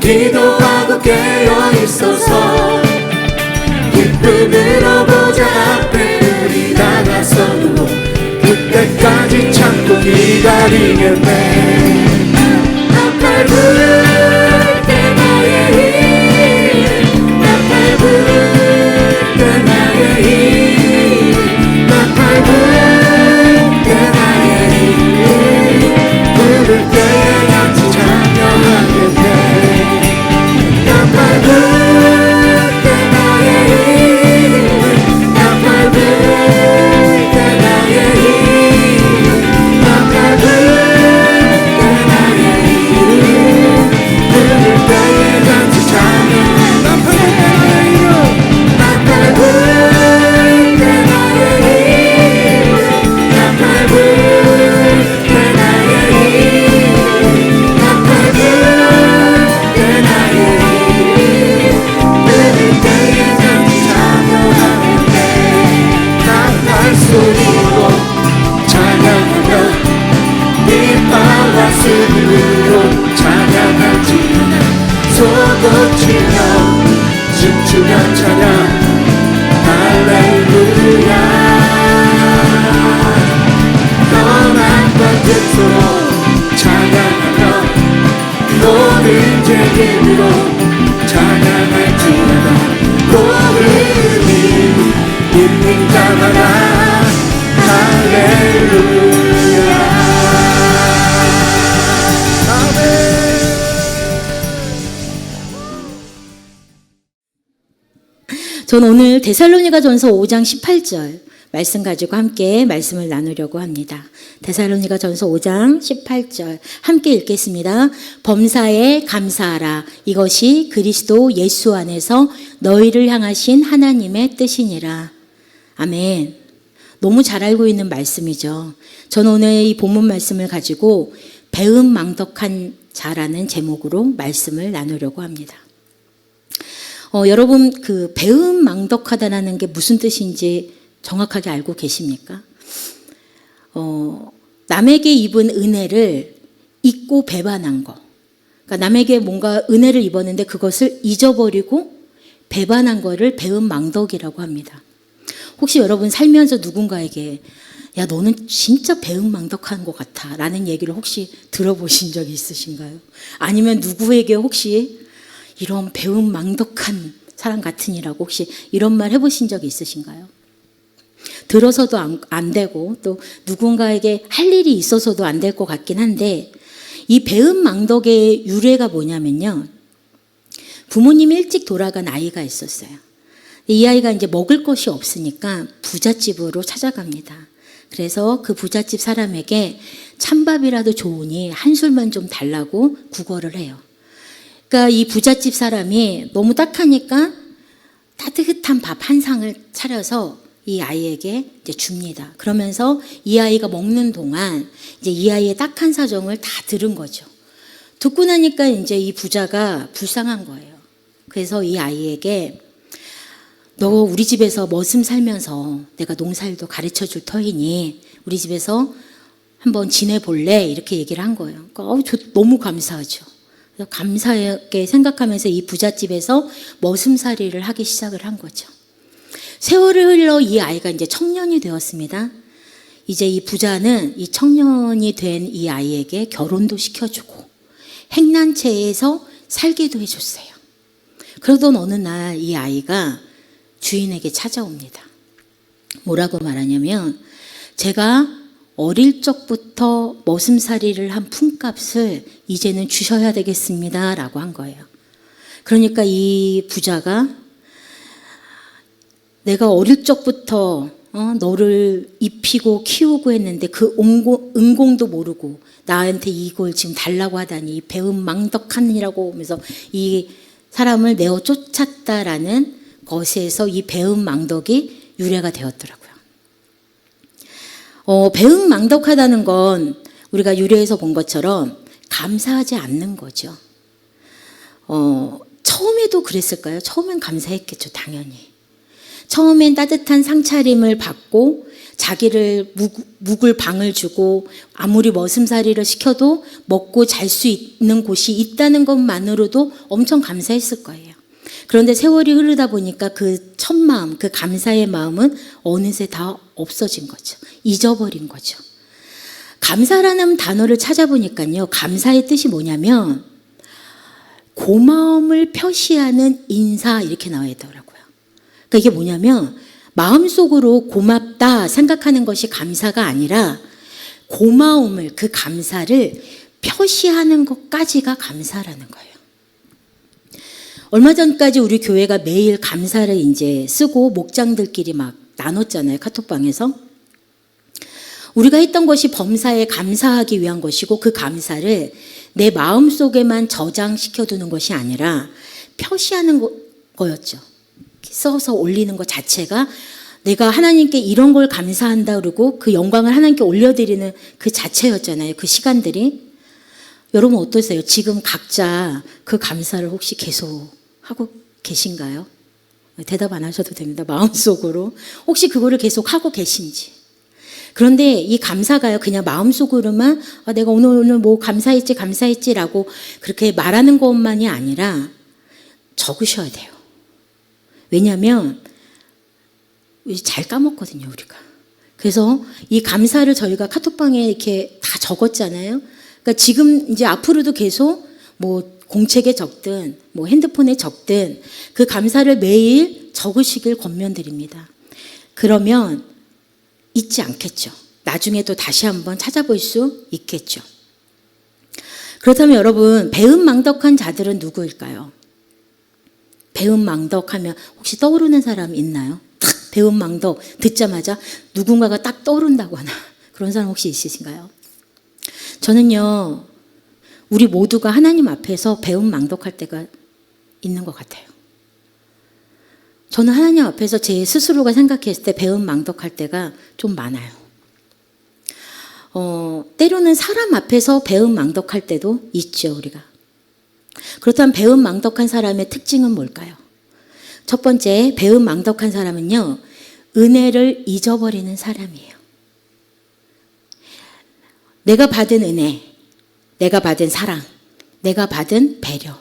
기도하고 깨어 있어서 기쁨으로 보좌 앞에 우리 나가서도 그때까지 참고 기다리겠네. 나팔 불 때 나의 힘, 나팔 불 때 나의 힘, 나팔 불 때 나의 힘, 부를 때에 같이 참여하겠네. 나팔 불 때 나의 힘, 나팔 불 때 나의 힘, 나팔 불 때 나의 힘, 부를 때에 같이 참여하겠네. 나팔 불 때 나의 힘, 나팔 불 때 나의 힘, 나팔 불 때 나의 힘, 나팔 불 때 나의 힘, 부를 때에 같이 참여하겠네. 나팔 소리로 찬양하며 빛바와 스으로 찬양할지어다. 소고치며 춤추며 찬양 할렐루야. 떠난 끝으로 찬양하며 모든 죄인으로 찬양할지어다. 복음이 있는 자마다 할렐루야. 아멘. 저는 오늘 데살로니가전서 5장 18절 말씀 가지고 함께 말씀을 나누려고 합니다. 데살로니가전서 5장 18절 함께 읽겠습니다. 범사에 감사하라. 이것이 그리스도 예수 안에서 너희를 향하신 하나님의 뜻이니라. 아멘. 너무 잘 알고 있는 말씀이죠. 저는 오늘 이 본문 말씀을 가지고 배은망덕한 자라는 제목으로 말씀을 나누려고 합니다. 여러분 그 배은망덕하다라는 게 무슨 뜻인지 정확하게 알고 계십니까? 남에게 입은 은혜를 잊고 배반한 거. 그러니까 남에게 뭔가 은혜를 입었는데 그것을 잊어버리고 배반한 거를 배은망덕이라고 합니다. 혹시 여러분 살면서 누군가에게 야 너는 진짜 배은망덕한 것 같아 라는 얘기를 혹시 들어보신 적이 있으신가요? 아니면 누구에게 혹시 이런 배은망덕한 사람 같으니라고 혹시 이런 말 해보신 적이 있으신가요? 들어서도 안 되고 또 누군가에게 할 일이 있어서도 안 될 것 같긴 한데 이 배은망덕의 유래가 뭐냐면요. 부모님이 일찍 돌아간 아이가 있었어요. 이 아이가 이제 먹을 것이 없으니까 부잣집으로 찾아갑니다. 그래서 그 부잣집 사람에게 찬밥이라도 좋으니 한 술만 좀 달라고 구걸을 해요. 그러니까 이 부잣집 사람이 너무 딱하니까 따뜻한 밥 한 상을 차려서 이 아이에게 이제 줍니다. 그러면서 이 아이가 먹는 동안 이제 이 아이의 딱한 사정을 다 들은 거죠. 듣고 나니까 이제 이 부자가 불쌍한 거예요. 그래서 이 아이에게 너 우리 집에서 머슴 살면서 내가 농사일도 가르쳐 줄 터이니 우리 집에서 한번 지내볼래? 이렇게 얘기를 한 거예요. 그러니까 저 너무 감사하죠. 그래서 감사하게 생각하면서 이 부잣집에서 머슴살이를 하기 시작을 한 거죠. 세월을 흘러 이 아이가 이제 청년이 되었습니다. 이제 이 부자는 이 청년이 된 이 아이에게 결혼도 시켜주고 행란체에서 살기도 해줬어요. 그러던 어느 날 이 아이가 주인에게 찾아옵니다. 뭐라고 말하냐면 제가 어릴 적부터 머슴살이를 한 품값을 이제는 주셔야 되겠습니다 라고 한 거예요. 그러니까 이 부자가 내가 어릴 적부터 너를 입히고 키우고 했는데 그 은공도 모르고 나한테 이걸 지금 달라고 하다니 배은망덕하니라고 하면서 이 사람을 내어 쫓았다라는 것에서 이 배은망덕이 유래가 되었더라고요. 배은망덕하다는 건 우리가 유래에서 본 것처럼 감사하지 않는 거죠. 처음에도 그랬을까요? 처음엔 감사했겠죠, 당연히. 처음엔 따뜻한 상차림을 받고 자기를 묵을 방을 주고 아무리 머슴살이를 시켜도 먹고 잘 수 있는 곳이 있다는 것만으로도 엄청 감사했을 거예요. 그런데 세월이 흐르다 보니까 그 첫 마음, 그 감사의 마음은 어느새 다 없어진 거죠. 잊어버린 거죠. 감사라는 단어를 찾아보니까요, 감사의 뜻이 뭐냐면 고마움을 표시하는 인사, 이렇게 나와 있더라고요. 그러니까 이게 뭐냐면 마음속으로 고맙다 생각하는 것이 감사가 아니라 고마움을, 그 감사를 표시하는 것까지가 감사라는 거예요. 얼마 전까지 우리 교회가 매일 감사를 이제 쓰고 목장들끼리 막 나눴잖아요, 카톡방에서. 우리가 했던 것이 범사에 감사하기 위한 것이고, 그 감사를 내 마음속에만 저장시켜두는 것이 아니라 표시하는 거였죠. 써서 올리는 것 자체가 내가 하나님께 이런 걸 감사한다 그러고 그 영광을 하나님께 올려드리는 그 자체였잖아요, 그 시간들이. 여러분 어떠세요? 지금 각자 그 감사를 혹시 계속 하고 계신가요? 대답 안 하셔도 됩니다. 마음속으로 혹시 그거를 계속 하고 계신지. 그런데 이 감사가요, 그냥 마음속으로만 내가 오늘 뭐 감사했지라고 그렇게 말하는 것만이 아니라 적으셔야 돼요. 왜냐하면 잘 까먹거든요, 우리가. 그래서 이 감사를 저희가 카톡방에 이렇게 다 적었잖아요. 그러니까 지금 이제 앞으로도 계속 뭐 공책에 적든 뭐 핸드폰에 적든 그 감사를 매일 적으시길 권면드립니다. 그러면 잊지 않겠죠. 나중에 또 다시 한번 찾아볼 수 있겠죠. 그렇다면 여러분, 배은망덕한 자들은 누구일까요? 배은망덕하면 혹시 떠오르는 사람 있나요? 탁 배은망덕 듣자마자 누군가가 딱 떠오른다고 하나, 그런 사람 혹시 있으신가요? 저는요, 우리 모두가 하나님 앞에서 배은망덕할 때가 있는 것 같아요. 저는 하나님 앞에서 제 스스로가 생각했을 때 배은망덕할 때가 좀 많아요. 때로는 사람 앞에서 배은망덕할 때도 있죠, 우리가. 그렇다면 배은망덕한 사람의 특징은 뭘까요? 첫 번째, 배은망덕한 사람은요, 은혜를 잊어버리는 사람이에요. 내가 받은 은혜, 내가 받은 사랑, 내가 받은 배려,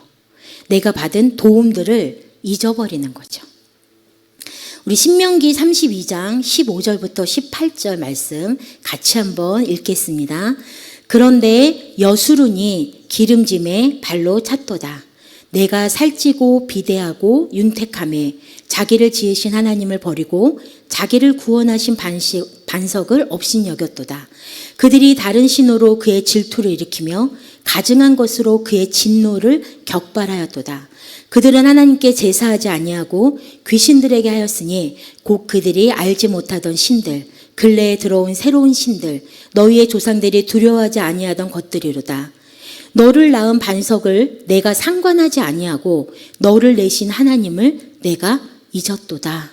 내가 받은 도움들을 잊어버리는 거죠. 우리 신명기 32장 15절부터 18절 말씀 같이 한번 읽겠습니다. 그런데 여수룬이 기름짐에 발로 찼도다. 내가 살찌고 비대하고 윤택함에 자기를 지으신 하나님을 버리고 자기를 구원하신 반석을 업신여겼도다. 그들이 다른 신호로 그의 질투를 일으키며 가증한 것으로 그의 진노를 격발하였도다. 그들은 하나님께 제사하지 아니하고 귀신들에게 하였으니 곧 그들이 알지 못하던 신들, 근래에 들어온 새로운 신들, 너희의 조상들이 두려워하지 아니하던 것들이로다. 너를 낳은 반석을 내가 상관하지 아니하고 너를 내신 하나님을 내가 잊었도다.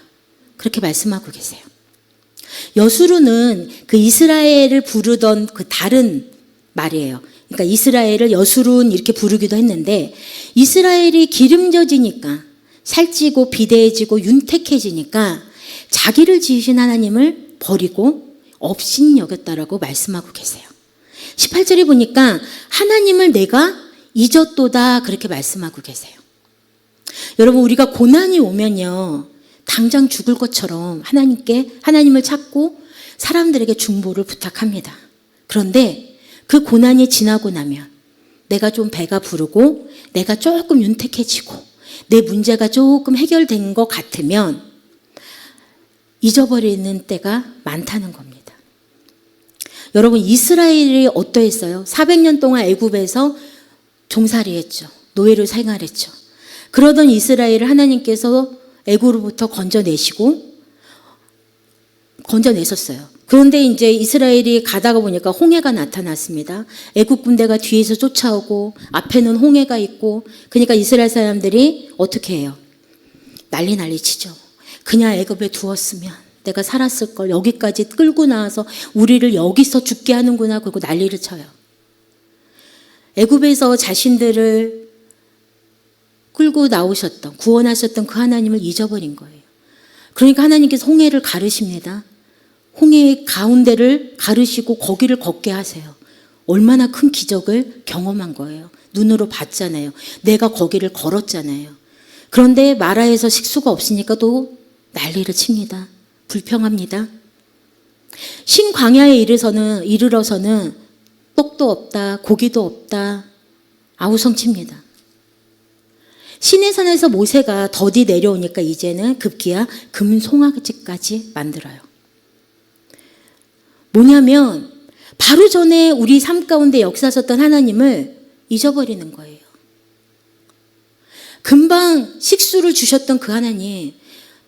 그렇게 말씀하고 계세요. 여수룬은 그 이스라엘을 부르던 그 다른 말이에요. 그러니까 이스라엘을 여수룬 이렇게 부르기도 했는데, 이스라엘이 기름져지니까 살찌고 비대해지고 윤택해지니까 자기를 지으신 하나님을 버리고 업신여겼다라고 말씀하고 계세요. 18절에 보니까 하나님을 내가 잊었도다, 그렇게 말씀하고 계세요. 여러분, 우리가 고난이 오면요, 당장 죽을 것처럼 하나님을 찾고 사람들에게 중보를 부탁합니다. 그런데 그 고난이 지나고 나면 내가 좀 배가 부르고 내가 조금 윤택해지고 내 문제가 조금 해결된 것 같으면 잊어버리는 때가 많다는 겁니다. 여러분, 이스라엘이 어떠했어요? 400년 동안 애굽에서 종살이했죠. 노예로 생활했죠. 그러던 이스라엘을 하나님께서 애굽으로부터 건져내셨어요. 그런데 이제 이스라엘이 가다가 보니까 홍해가 나타났습니다. 애굽 군대가 뒤에서 쫓아오고 앞에는 홍해가 있고, 그러니까 이스라엘 사람들이 어떻게 해요? 난리 치죠. 그냥 애굽에 두었으면 내가 살았을 걸, 여기까지 끌고 나와서 우리를 여기서 죽게 하는구나, 그러고 난리를 쳐요. 애굽에서 자신들을 끌고 나오셨던, 구원하셨던 그 하나님을 잊어버린 거예요. 그러니까 하나님께서 홍해를 가르십니다. 홍해 가운데를 가르시고 거기를 걷게 하세요. 얼마나 큰 기적을 경험한 거예요. 눈으로 봤잖아요. 내가 거기를 걸었잖아요. 그런데 마라에서 식수가 없으니까 또 난리를 칩니다. 불평합니다. 신광야에 이르러서는 떡도 없다, 고기도 없다, 아우성칩니다. 시내산에서 모세가 더디 내려오니까 이제는 급기야 금송아지까지 만들어요. 뭐냐면 바로 전에 우리 삶 가운데 역사하셨던 하나님을 잊어버리는 거예요. 금방 식수를 주셨던 그 하나님,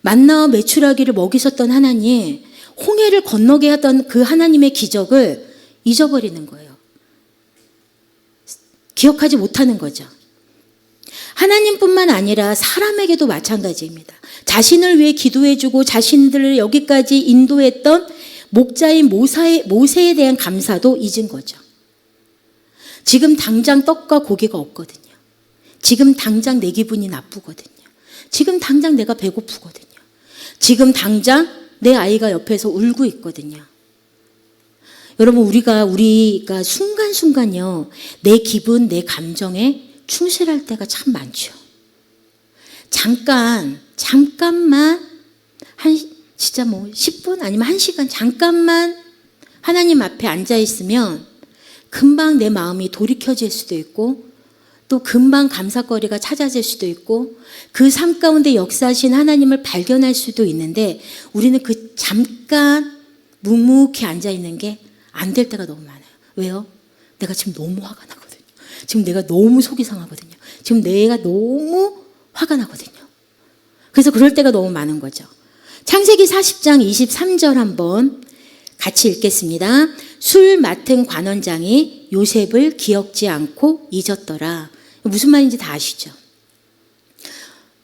만나와 메추라기를 먹이셨던 하나님, 홍해를 건너게 하던 그 하나님의 기적을 잊어버리는 거예요. 기억하지 못하는 거죠. 하나님뿐만 아니라 사람에게도 마찬가지입니다. 자신을 위해 기도해주고 자신들을 여기까지 인도했던 목자인 모세에 대한 감사도 잊은 거죠. 지금 당장 떡과 고기가 없거든요. 지금 당장 내 기분이 나쁘거든요. 지금 당장 내가 배고프거든요. 지금 당장 내 아이가 옆에서 울고 있거든요. 여러분, 우리가 순간순간요, 내 기분, 내 감정에 충실할 때가 참 많죠. 잠깐만, 진짜 10분 아니면 1시간 잠깐만 하나님 앞에 앉아 있으면 금방 내 마음이 돌이켜질 수도 있고, 또 금방 감사거리가 찾아질 수도 있고, 그 삶 가운데 역사하신 하나님을 발견할 수도 있는데, 우리는 그 잠깐 묵묵히 앉아 있는 게 안 될 때가 너무 많아요. 왜요? 내가 지금 너무 화가 나거든요. 지금 내가 너무 속이 상하거든요. 지금 내가 너무 화가 나거든요. 그래서 그럴 때가 너무 많은 거죠. 창세기 40장 23절 한번 같이 읽겠습니다. 술 맡은 관원장이 요셉을 기억지 않고 잊었더라. 무슨 말인지 다 아시죠?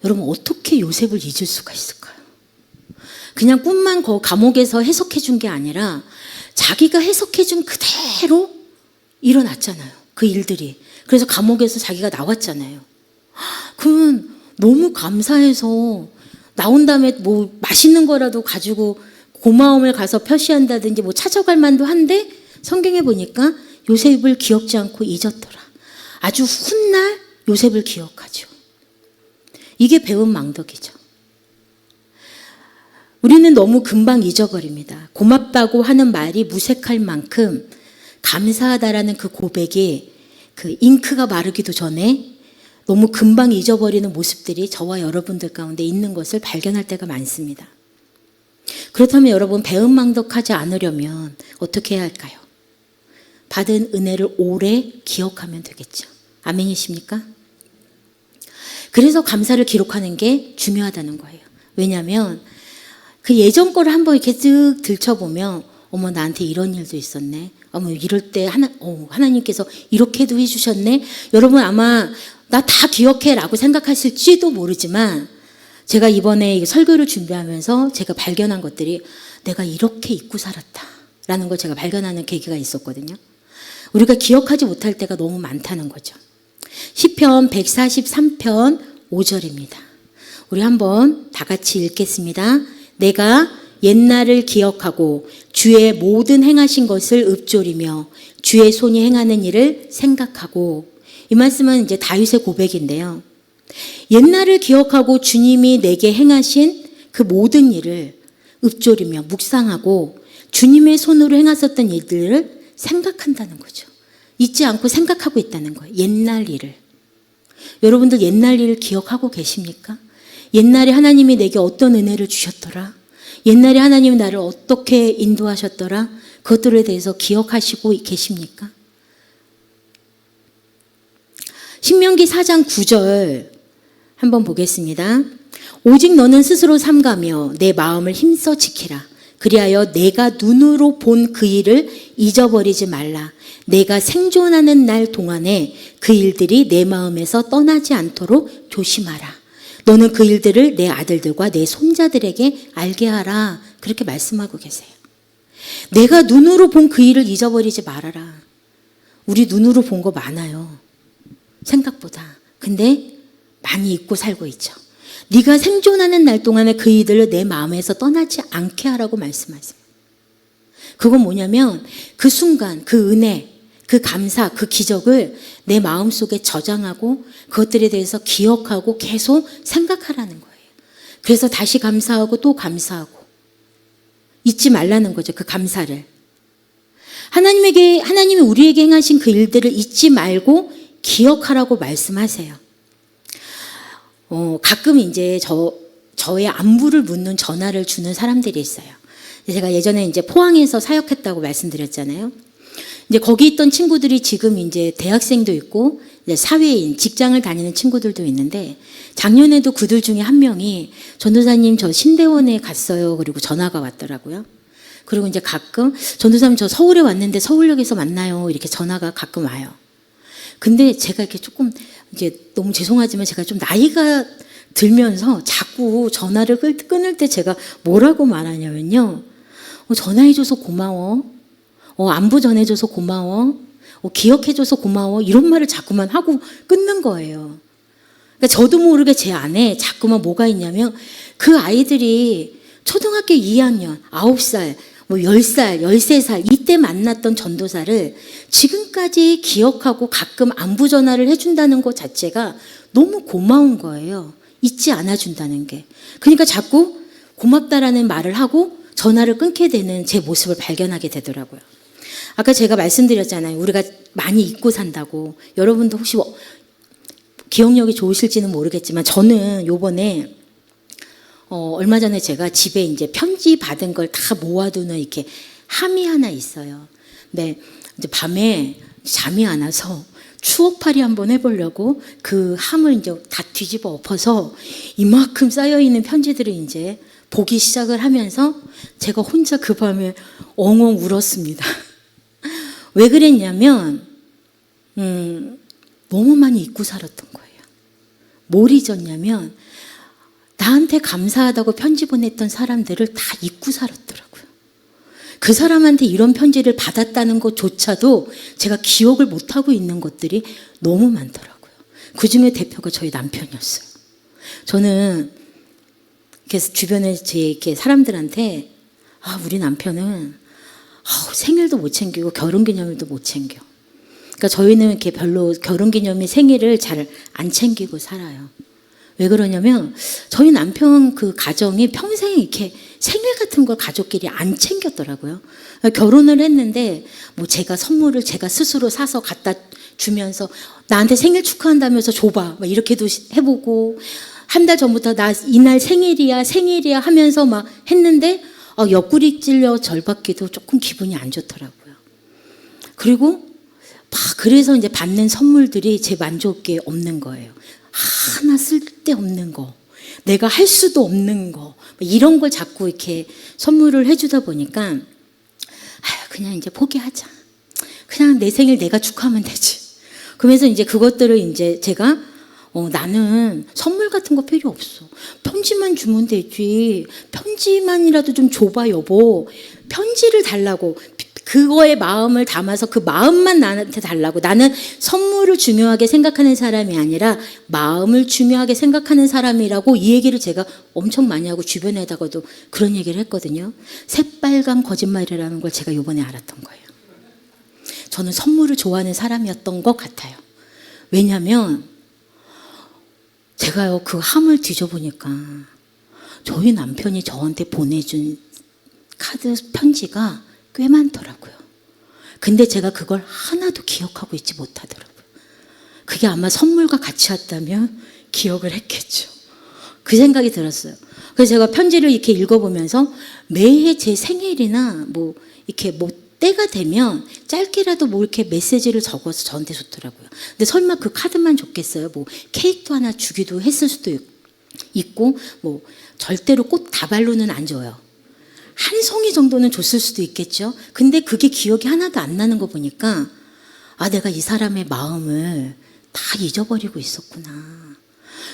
여러분, 어떻게 요셉을 잊을 수가 있을까요? 그냥 꿈만 감옥에서 해석해 준 게 아니라 자기가 해석해 준 그대로 일어났잖아요. 그 일들이. 그래서 감옥에서 자기가 나왔잖아요. 그건 너무 감사해서 나온 다음에 맛있는 거라도 가지고 고마움을 가서 표시한다든지 찾아갈 만도 한데, 성경에 보니까 요셉을 기억지 않고 잊었더라. 아주 훗날 요셉을 기억하죠. 이게 배운 망덕이죠. 우리는 너무 금방 잊어버립니다. 고맙다고 하는 말이 무색할 만큼 감사하다라는 그 고백이 그 잉크가 마르기도 전에 너무 금방 잊어버리는 모습들이 저와 여러분들 가운데 있는 것을 발견할 때가 많습니다. 그렇다면 여러분, 배은망덕하지 않으려면 어떻게 해야 할까요? 받은 은혜를 오래 기억하면 되겠죠. 아멘이십니까? 그래서 감사를 기록하는 게 중요하다는 거예요. 왜냐하면 그 예전 거를 한번 이렇게 쓱 들춰보면, 어머, 나한테 이런 일도 있었네. 어머, 이럴 때 하나님께서 이렇게도 해주셨네. 여러분, 아마 나 다 기억해 라고 생각하실지도 모르지만, 제가 이번에 설교를 준비하면서 제가 발견한 것들이 내가 이렇게 잊고 살았다 라는 걸 제가 발견하는 계기가 있었거든요. 우리가 기억하지 못할 때가 너무 많다는 거죠. 시편 143편 5절입니다. 우리 한번 다 같이 읽겠습니다. 내가 옛날을 기억하고 주의 모든 행하신 것을 읊조리며 주의 손이 행하는 일을 생각하고. 이 말씀은 이제 다윗의 고백인데요. 옛날을 기억하고 주님이 내게 행하신 그 모든 일을 읊조리며 묵상하고 주님의 손으로 행하셨던 일들을 생각한다는 거죠. 잊지 않고 생각하고 있다는 거예요. 옛날 일을. 여러분들 옛날 일을 기억하고 계십니까? 옛날에 하나님이 내게 어떤 은혜를 주셨더라? 옛날에 하나님이 나를 어떻게 인도하셨더라? 그것들에 대해서 기억하시고 계십니까? 신명기 4장 9절 한번 보겠습니다. 오직 너는 스스로 삼가며 내 마음을 힘써 지키라. 그리하여 내가 눈으로 본 그 일을 잊어버리지 말라. 내가 생존하는 날 동안에 그 일들이 내 마음에서 떠나지 않도록 조심하라. 너는 그 일들을 내 아들들과 내 손자들에게 알게 하라. 그렇게 말씀하고 계세요. 내가 눈으로 본 그 일을 잊어버리지 말아라. 우리 눈으로 본 거 많아요. 생각보다. 근데 많이 잊고 살고 있죠. 네가 생존하는 날 동안에 그 일들을 내 마음에서 떠나지 않게 하라고 말씀하세요. 그건 뭐냐면 그 순간, 그 은혜, 그 감사, 그 기적을 내 마음속에 저장하고 그것들에 대해서 기억하고 계속 생각하라는 거예요. 그래서 다시 감사하고 또 감사하고 잊지 말라는 거죠. 그 감사를. 하나님이 우리에게 행하신 그 일들을 잊지 말고 기억하라고 말씀하세요. 가끔 이제 저의 안부를 묻는 전화를 주는 사람들이 있어요. 제가 예전에 이제 포항에서 사역했다고 말씀드렸잖아요. 이제 거기 있던 친구들이 지금 이제 대학생도 있고 이제 사회인, 직장을 다니는 친구들도 있는데 작년에도 그들 중에 한 명이 전도사님 저 신대원에 갔어요. 그리고 전화가 왔더라고요. 그리고 이제 가끔 전도사님 저 서울에 왔는데 서울역에서 만나요. 이렇게 전화가 가끔 와요. 근데 제가 이렇게 조금 이제 너무 죄송하지만 제가 좀 나이가 들면서 자꾸 전화를 끊을 때 제가 뭐라고 말하냐면요. 전화해줘서 고마워. 안부 전해줘서 고마워. 기억해줘서 고마워. 이런 말을 자꾸만 하고 끊는 거예요. 그러니까 저도 모르게 제 안에 자꾸만 뭐가 있냐면 그 아이들이 초등학교 2학년, 9살, 10살, 13살 이때 만났던 전도사를 지금까지 기억하고 가끔 안부 전화를 해준다는 것 자체가 너무 고마운 거예요. 잊지 않아준다는 게. 그러니까 자꾸 고맙다라는 말을 하고 전화를 끊게 되는 제 모습을 발견하게 되더라고요. 아까 제가 말씀드렸잖아요. 우리가 많이 잊고 산다고. 여러분도 혹시 기억력이 좋으실지는 모르겠지만 저는 요번에 얼마 전에 제가 집에 이제 편지 받은 걸 다 모아두는 이렇게 함이 하나 있어요. 근데 이제 밤에 잠이 안 와서 추억팔이 한번 해보려고 그 함을 이제 다 뒤집어 엎어서 이만큼 쌓여있는 편지들을 이제 보기 시작을 하면서 제가 혼자 그 밤에 엉엉 울었습니다. 왜 그랬냐면 너무 많이 잊고 살았던 거예요. 뭘 잊었냐면 나한테 감사하다고 편지 보냈던 사람들을 다 잊고 살았더라고요. 그 사람한테 이런 편지를 받았다는 것조차도 제가 기억을 못하고 있는 것들이 너무 많더라고요. 그 중에 대표가 저희 남편이었어요. 저는 그래서 주변에 제 이렇게 사람들한테 우리 남편은 생일도 못 챙기고 결혼기념일도 못 챙겨. 그러니까 저희는 이렇게 별로 결혼기념일 생일을 잘 안 챙기고 살아요. 왜 그러냐면 저희 남편 그 가정이 평생 이렇게 생일 같은 걸 가족끼리 안 챙겼더라고요. 결혼을 했는데 뭐 제가 선물을 제가 스스로 사서 갖다 주면서 나한테 생일 축하한다면서 줘봐 막 이렇게도 해보고 한 달 전부터 나 이날 생일이야 하면서 막 했는데 옆구리 찔려 절받기도 조금 기분이 안 좋더라고요. 그리고 그래서 이제 받는 선물들이 제 만족에 없는 거예요. 하나 쓸데없는 거, 내가 할 수도 없는 거, 이런 걸 자꾸 이렇게 선물을 해주다 보니까 그냥 이제 포기하자. 그냥 내 생일 내가 축하하면 되지. 그러면서 이제 그것들을 이제 제가 나는 선물 같은 거 필요 없어. 편지만 주면 되지. 편지만이라도 좀 줘봐 여보. 편지를 달라고. 그거에 마음을 담아서 그 마음만 나한테 달라고. 나는 선물을 중요하게 생각하는 사람이 아니라 마음을 중요하게 생각하는 사람이라고 이 얘기를 제가 엄청 많이 하고 주변에다가도 그런 얘기를 했거든요. 새빨간 거짓말이라는 걸 제가 이번에 알았던 거예요. 저는 선물을 좋아하는 사람이었던 것 같아요. 왜냐하면 제가요 그 함을 뒤져보니까 저희 남편이 저한테 보내준 카드 편지가 꽤 많더라고요. 근데 제가 그걸 하나도 기억하고 있지 못하더라고요. 그게 아마 선물과 같이 왔다면 기억을 했겠죠. 그 생각이 들었어요. 그래서 제가 편지를 이렇게 읽어보면서 매해 제 생일이나 뭐 이렇게 뭐 때가 되면 짧게라도 뭐 이렇게 메시지를 적어서 저한테 줬더라고요. 근데 설마 그 카드만 줬겠어요? 뭐 케이크도 하나 주기도 했을 수도 있고 뭐 절대로 꽃 다발로는 안 줘요. 한 송이 정도는 줬을 수도 있겠죠. 근데 그게 기억이 하나도 안 나는 거 보니까 내가 이 사람의 마음을 다 잊어버리고 있었구나.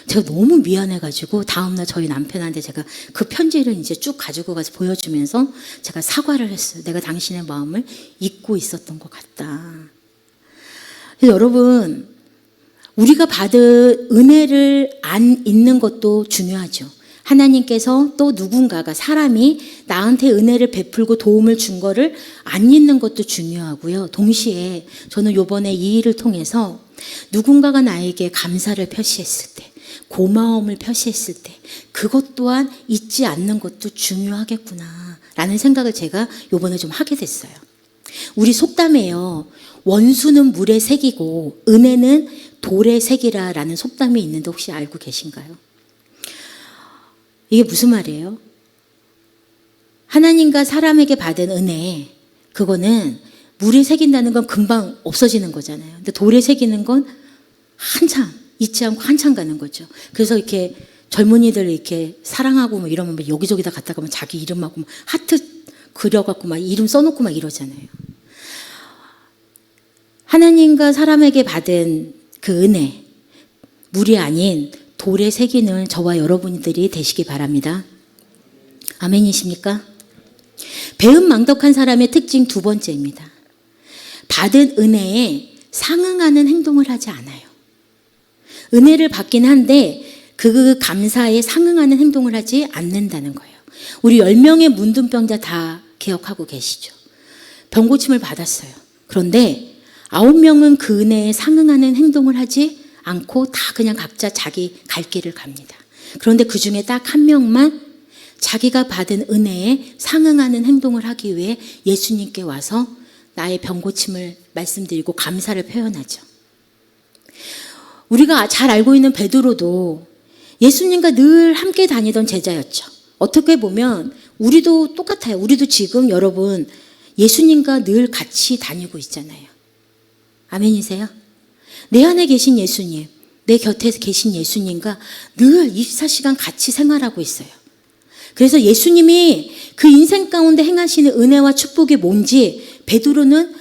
제가 너무 미안해가지고 다음날 저희 남편한테 제가 그 편지를 이제 쭉 가지고 가서 보여주면서 제가 사과를 했어요. 내가 당신의 마음을 잊고 있었던 것 같다. 여러분, 우리가 받은 은혜를 안 잊는 것도 중요하죠. 하나님께서 또 누군가가 사람이 나한테 은혜를 베풀고 도움을 준 거를 안 잊는 것도 중요하고요. 동시에 저는 요번에 이 일을 통해서 누군가가 나에게 감사를 표시했을 때, 고마움을 표시했을 때 그것 또한 잊지 않는 것도 중요하겠구나 라는 생각을 제가 요번에 좀 하게 됐어요. 우리 속담에요. 원수는 물의 색이고 은혜는 돌의 색이라 라는 속담이 있는데 혹시 알고 계신가요? 이게 무슨 말이에요? 하나님과 사람에게 받은 은혜, 그거는 물에 새긴다는 건 금방 없어지는 거잖아요. 근데 돌에 새기는 건 한참 잊지 않고 한참 가는 거죠. 그래서 이렇게 젊은이들 이렇게 사랑하고 뭐 이러면 막 여기저기다 갖다가 막 자기 이름하고 막 하트 그려갖고 막 이름 써놓고 막 이러잖아요. 하나님과 사람에게 받은 그 은혜, 물이 아닌 돌에 새기는 저와 여러분들이 되시기 바랍니다. 아멘이십니까? 배은망덕한 사람의 특징 두 번째입니다. 받은 은혜에 상응하는 행동을 하지 않아요. 은혜를 받긴 한데 그 감사에 상응하는 행동을 하지 않는다는 거예요. 우리 10명의 문둥병자 다 기억하고 계시죠? 병고침을 받았어요. 그런데 9명은 그 은혜에 상응하는 행동을 하지 않고 다 그냥 각자 자기 갈 길을 갑니다. 그런데 그 중에 딱 한 명만 자기가 받은 은혜에 상응하는 행동을 하기 위해 예수님께 와서 나의 병고침을 말씀드리고 감사를 표현하죠. 우리가 잘 알고 있는 베드로도 예수님과 늘 함께 다니던 제자였죠. 어떻게 보면 우리도 똑같아요. 우리도 지금 여러분 예수님과 늘 같이 다니고 있잖아요. 아멘이세요? 내 안에 계신 예수님, 내 곁에 계신 예수님과 늘 24시간 같이 생활하고 있어요. 그래서 예수님이 그 인생 가운데 행하시는 은혜와 축복이 뭔지 베드로는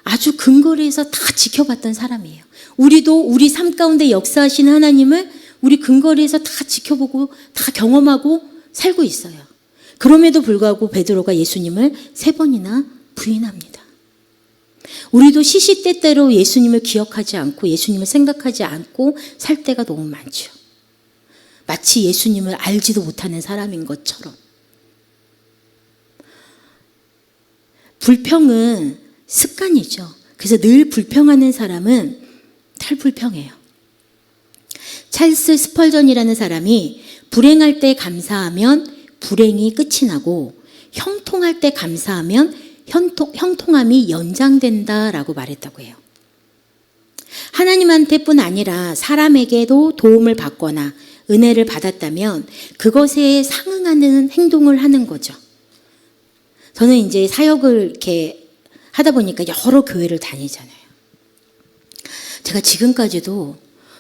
아주 근거리에서 다 지켜봤던 사람이에요. 우리도 우리 삶 가운데 역사하시는 하나님을 우리 근거리에서 다 지켜보고 다 경험하고 살고 있어요. 그럼에도 불구하고 베드로가 예수님을 3번이나 부인합니다. 우리도 시시때때로 예수님을 기억하지 않고 예수님을 생각하지 않고 살 때가 너무 많죠. 마치 예수님을 알지도 못하는 사람인 것처럼. 불평은 습관이죠. 그래서 늘 불평하는 사람은 탈불평해요. 찰스 스펄전이라는 사람이 불행할 때 감사하면 불행이 끝이 나고 형통할 때 감사하면 형통함이 연장된다라고 말했다고 해요. 하나님한테뿐 아니라 사람에게도 도움을 받거나 은혜를 받았다면 그것에 상응하는 행동을 하는 거죠. 저는 이제 사역을 이렇게 하다 보니까 여러 교회를 다니잖아요. 제가 지금까지도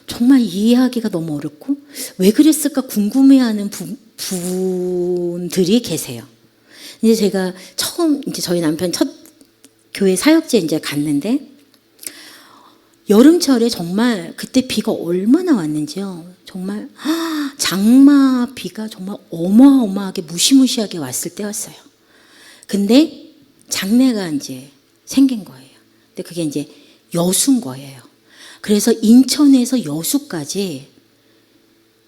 정말 이해하기가 너무 어렵고 왜 그랬을까 궁금해하는 분들이 계세요. 이제 제가 처음 이제 저희 남편 첫 교회 사역제 이제 갔는데 여름철에 정말 그때 비가 얼마나 왔는지요. 정말 장마 비가 정말 어마어마하게 무시무시하게 왔을 때였어요. 근데 장례가 이제 생긴 거예요. 근데 그게 이제 여수인 거예요. 그래서 인천에서 여수까지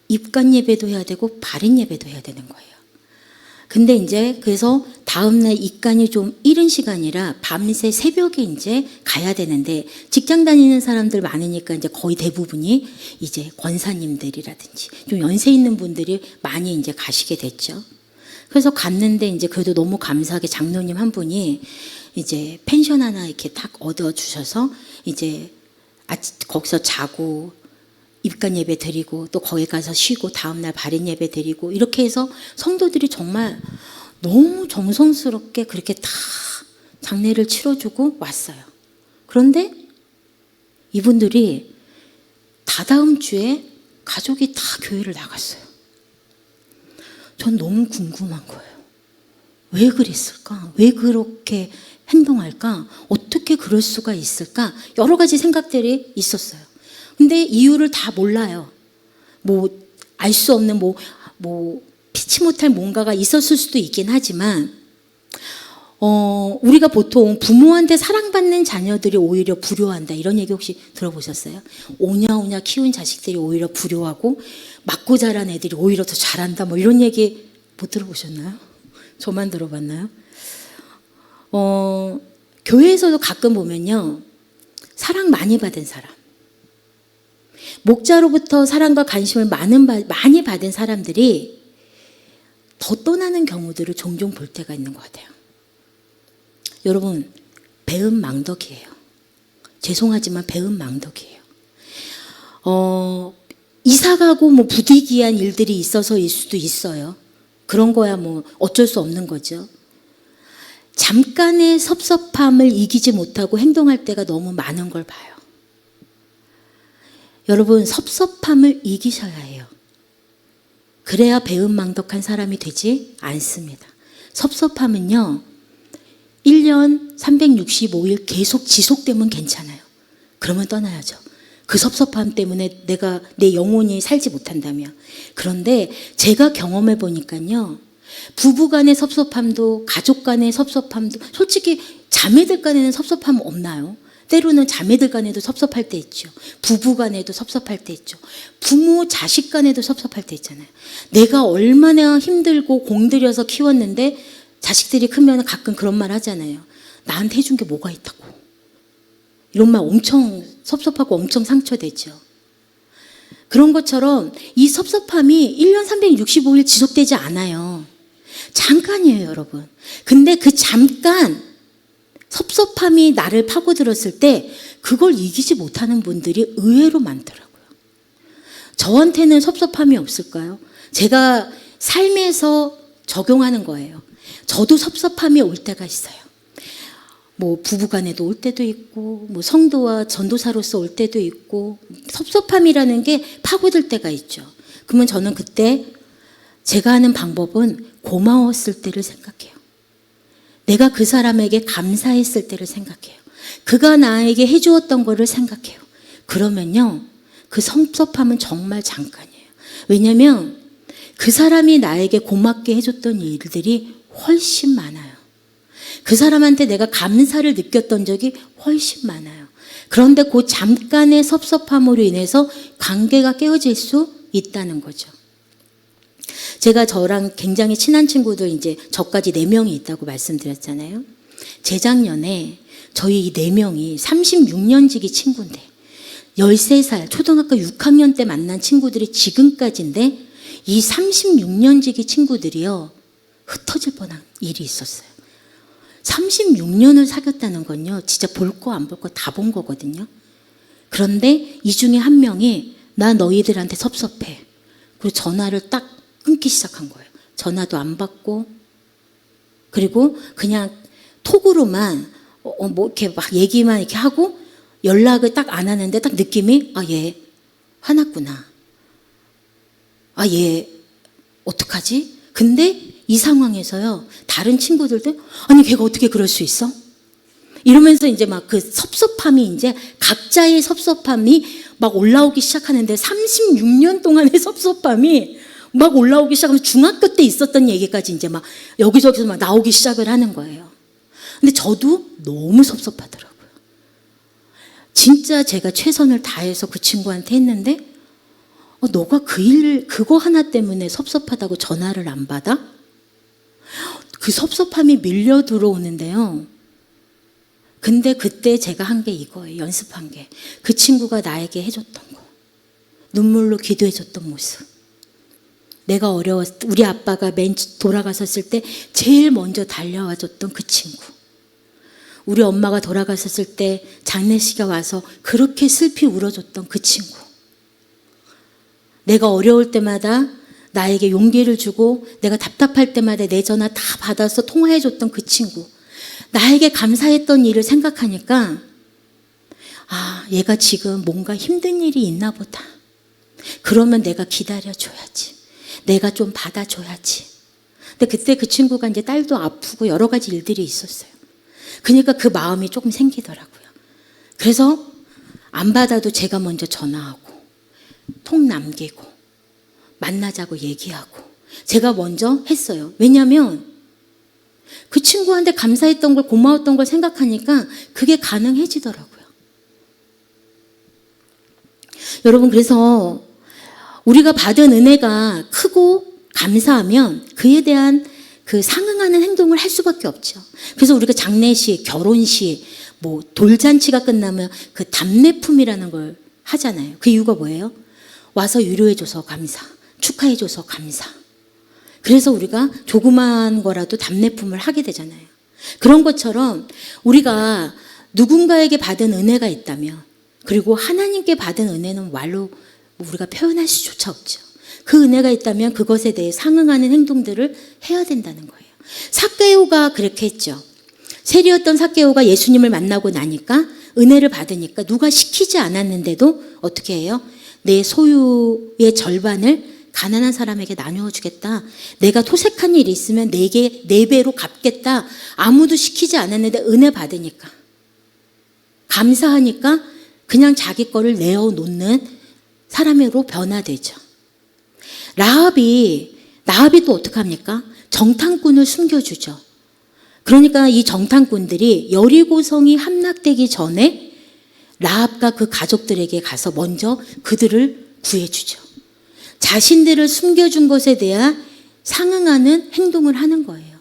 입간 예배도 해야 되고 발인 예배도 해야 되는 거예요. 근데 이제 그래서 다음날 입간이 좀 이른 시간이라 밤새 새벽에 이제 가야 되는데 직장 다니는 사람들 많으니까 이제 거의 대부분이 이제 권사님들이라든지 좀 연세 있는 분들이 많이 이제 가시게 됐죠. 그래서 갔는데 이제 그래도 너무 감사하게 장로님 한 분이 이제 펜션 하나 이렇게 탁 얻어주셔서 이제 거기서 자고 입간 예배 드리고 또 거기 가서 쉬고 다음날 발인 예배 드리고 이렇게 해서 성도들이 정말 너무 정성스럽게 그렇게 다 장례를 치러주고 왔어요. 그런데 이분들이 다다음 주에 가족이 다 교회를 나갔어요. 전 너무 궁금한 거예요. 왜 그랬을까? 왜 그렇게 행동할까? 어떻게 그럴 수가 있을까? 여러 가지 생각들이 있었어요. 근데 이유를 다 몰라요. 뭐 알 수 없는 피치 못할 뭔가가 있었을 수도 있긴 하지만 우리가 보통 부모한테 사랑받는 자녀들이 오히려 불효한다. 이런 얘기 혹시 들어보셨어요? 오냐오냐 키운 자식들이 오히려 불효하고 맞고 자란 애들이 오히려 더 잘한다. 뭐 이런 얘기 못 들어보셨나요? 저만 들어봤나요? 교회에서도 가끔 보면요. 사랑 많이 받은 사람. 목자로부터 사랑과 관심을 많이 받은 사람들이 더 떠나는 경우들을 종종 볼 때가 있는 것 같아요. 여러분, 배은 망덕이에요. 죄송하지만 배은 망덕이에요. 이사가고 뭐 부득이한 일들이 있어서일 수도 있어요. 그런 거야 뭐 어쩔 수 없는 거죠. 잠깐의 섭섭함을 이기지 못하고 행동할 때가 너무 많은 걸 봐요. 여러분, 섭섭함을 이기셔야 해요. 그래야 배은망덕한 사람이 되지 않습니다. 섭섭함은요, 1년 365일 계속 지속되면 괜찮아요. 그러면 떠나야죠. 그 섭섭함 때문에 내 영혼이 살지 못한다면. 그런데 제가 경험해 보니까요, 부부 간의 섭섭함도 가족 간의 섭섭함도 솔직히 자매들 간에는 섭섭함 없나요? 때로는 자매들 간에도 섭섭할 때 있죠. 부부 간에도 섭섭할 때 있죠. 부모 자식 간에도 섭섭할 때 있잖아요. 내가 얼마나 힘들고 공들여서 키웠는데 자식들이 크면 가끔 그런 말 하잖아요. 나한테 해준 게 뭐가 있다고. 이런 말 엄청 섭섭하고 엄청 상처되죠. 그런 것처럼 이 섭섭함이 1년 365일 지속되지 않아요. 잠깐이에요, 여러분. 근데 그 잠깐 섭섭함이 나를 파고들었을 때 그걸 이기지 못하는 분들이 의외로 많더라고요. 저한테는 섭섭함이 없을까요? 제가 삶에서 적용하는 거예요. 저도 섭섭함이 올 때가 있어요. 뭐 부부간에도 올 때도 있고, 뭐 성도와 전도사로서 올 때도 있고, 섭섭함이라는 게 파고들 때가 있죠. 그러면 저는 그때 제가 하는 방법은 고마웠을 때를 생각해요. 내가 그 사람에게 감사했을 때를 생각해요. 그가 나에게 해주었던 거를 생각해요. 그러면요, 그 섭섭함은 정말 잠깐이에요. 왜냐하면 그 사람이 나에게 고맙게 해줬던 일들이 훨씬 많아요. 그 사람한테 내가 감사를 느꼈던 적이 훨씬 많아요. 그런데 그 잠깐의 섭섭함으로 인해서 관계가 깨어질 수 있다는 거죠. 제가 저랑 굉장히 친한 친구들 이제 저까지 4명이 있다고 말씀드렸잖아요. 재작년에 저희 이 4명이 36년지기 친구인데 13살 초등학교 6학년 때 만난 친구들이 지금까지인데 이 36년지기 친구들이요 흩어질 뻔한 일이 있었어요. 36년을 사귀었다는 건요 진짜 볼 거 안 볼 거 다 본 거거든요. 그런데 이 중에 한 명이 나 너희들한테 섭섭해. 그리고 전화를 딱 끊기 시작한 거예요. 전화도 안 받고 그리고 그냥 톡으로만 뭐 이렇게 막 얘기만 이렇게 하고 연락을 딱 안 하는데 딱 느낌이 얘 화났구나. 얘 어떡하지? 근데 이 상황에서요 다른 친구들도 아니 걔가 어떻게 그럴 수 있어? 이러면서 이제 막 그 섭섭함이 이제 각자의 섭섭함이 막 올라오기 시작하는데 36년 동안의 섭섭함이 막 올라오기 시작하면 중학교 때 있었던 얘기까지 이제 막 여기저기서 막 나오기 시작을 하는 거예요. 근데 저도 너무 섭섭하더라고요. 진짜 제가 최선을 다해서 그 친구한테 했는데 너가 그거 하나 때문에 섭섭하다고 전화를 안 받아? 그 섭섭함이 밀려 들어오는데요. 근데 그때 제가 한 게 이거예요. 연습한 게. 그 친구가 나에게 해줬던 거. 눈물로 기도해줬던 모습. 내가 어려웠을 때 우리 아빠가 돌아가셨을 때 제일 먼저 달려와줬던 그 친구. 우리 엄마가 돌아가셨을 때 장례식에 와서 그렇게 슬피 울어줬던 그 친구. 내가 어려울 때마다 나에게 용기를 주고 내가 답답할 때마다 내 전화 다 받아서 통화해줬던 그 친구. 나에게 감사했던 일을 생각하니까 얘가 지금 뭔가 힘든 일이 있나 보다. 그러면 내가 기다려줘야지. 내가 좀 받아줘야지. 근데 그때 그 친구가 이제 딸도 아프고 여러 가지 일들이 있었어요. 그러니까 그 마음이 조금 생기더라고요. 그래서 안 받아도 제가 먼저 전화하고 통 남기고 만나자고 얘기하고 제가 먼저 했어요. 왜냐하면 그 친구한테 감사했던 걸, 고마웠던 걸 생각하니까 그게 가능해지더라고요. 여러분, 그래서 우리가 받은 은혜가 크고 감사하면 그에 대한 그 상응하는 행동을 할 수밖에 없죠. 그래서 우리가 장례식, 결혼식, 뭐 돌잔치가 끝나면 그 답례품이라는 걸 하잖아요. 그 이유가 뭐예요? 와서 위로해줘서 감사, 축하해줘서 감사. 그래서 우리가 조그만 거라도 답례품을 하게 되잖아요. 그런 것처럼 우리가 누군가에게 받은 은혜가 있다면, 그리고 하나님께 받은 은혜는 말로 우리가 표현할 수조차 없죠. 그 은혜가 있다면 그것에 대해 상응하는 행동들을 해야 된다는 거예요. 삭개오가 그렇게 했죠. 세리였던 삭개오가 예수님을 만나고 나니까, 은혜를 받으니까 누가 시키지 않았는데도 어떻게 해요? 내 소유의 절반을 가난한 사람에게 나누어 주겠다. 내가 토색한 일이 있으면 내게 4배로 갚겠다. 아무도 시키지 않았는데 은혜 받으니까, 감사하니까 그냥 자기 거를 내어놓는 사람으로 변화되죠. 라합이 또 어떡합니까? 정탐꾼을 숨겨주죠. 그러니까 이 정탐꾼들이 여리고성이 함락되기 전에 라합과 그 가족들에게 가서 먼저 그들을 구해주죠. 자신들을 숨겨준 것에 대한 상응하는 행동을 하는 거예요.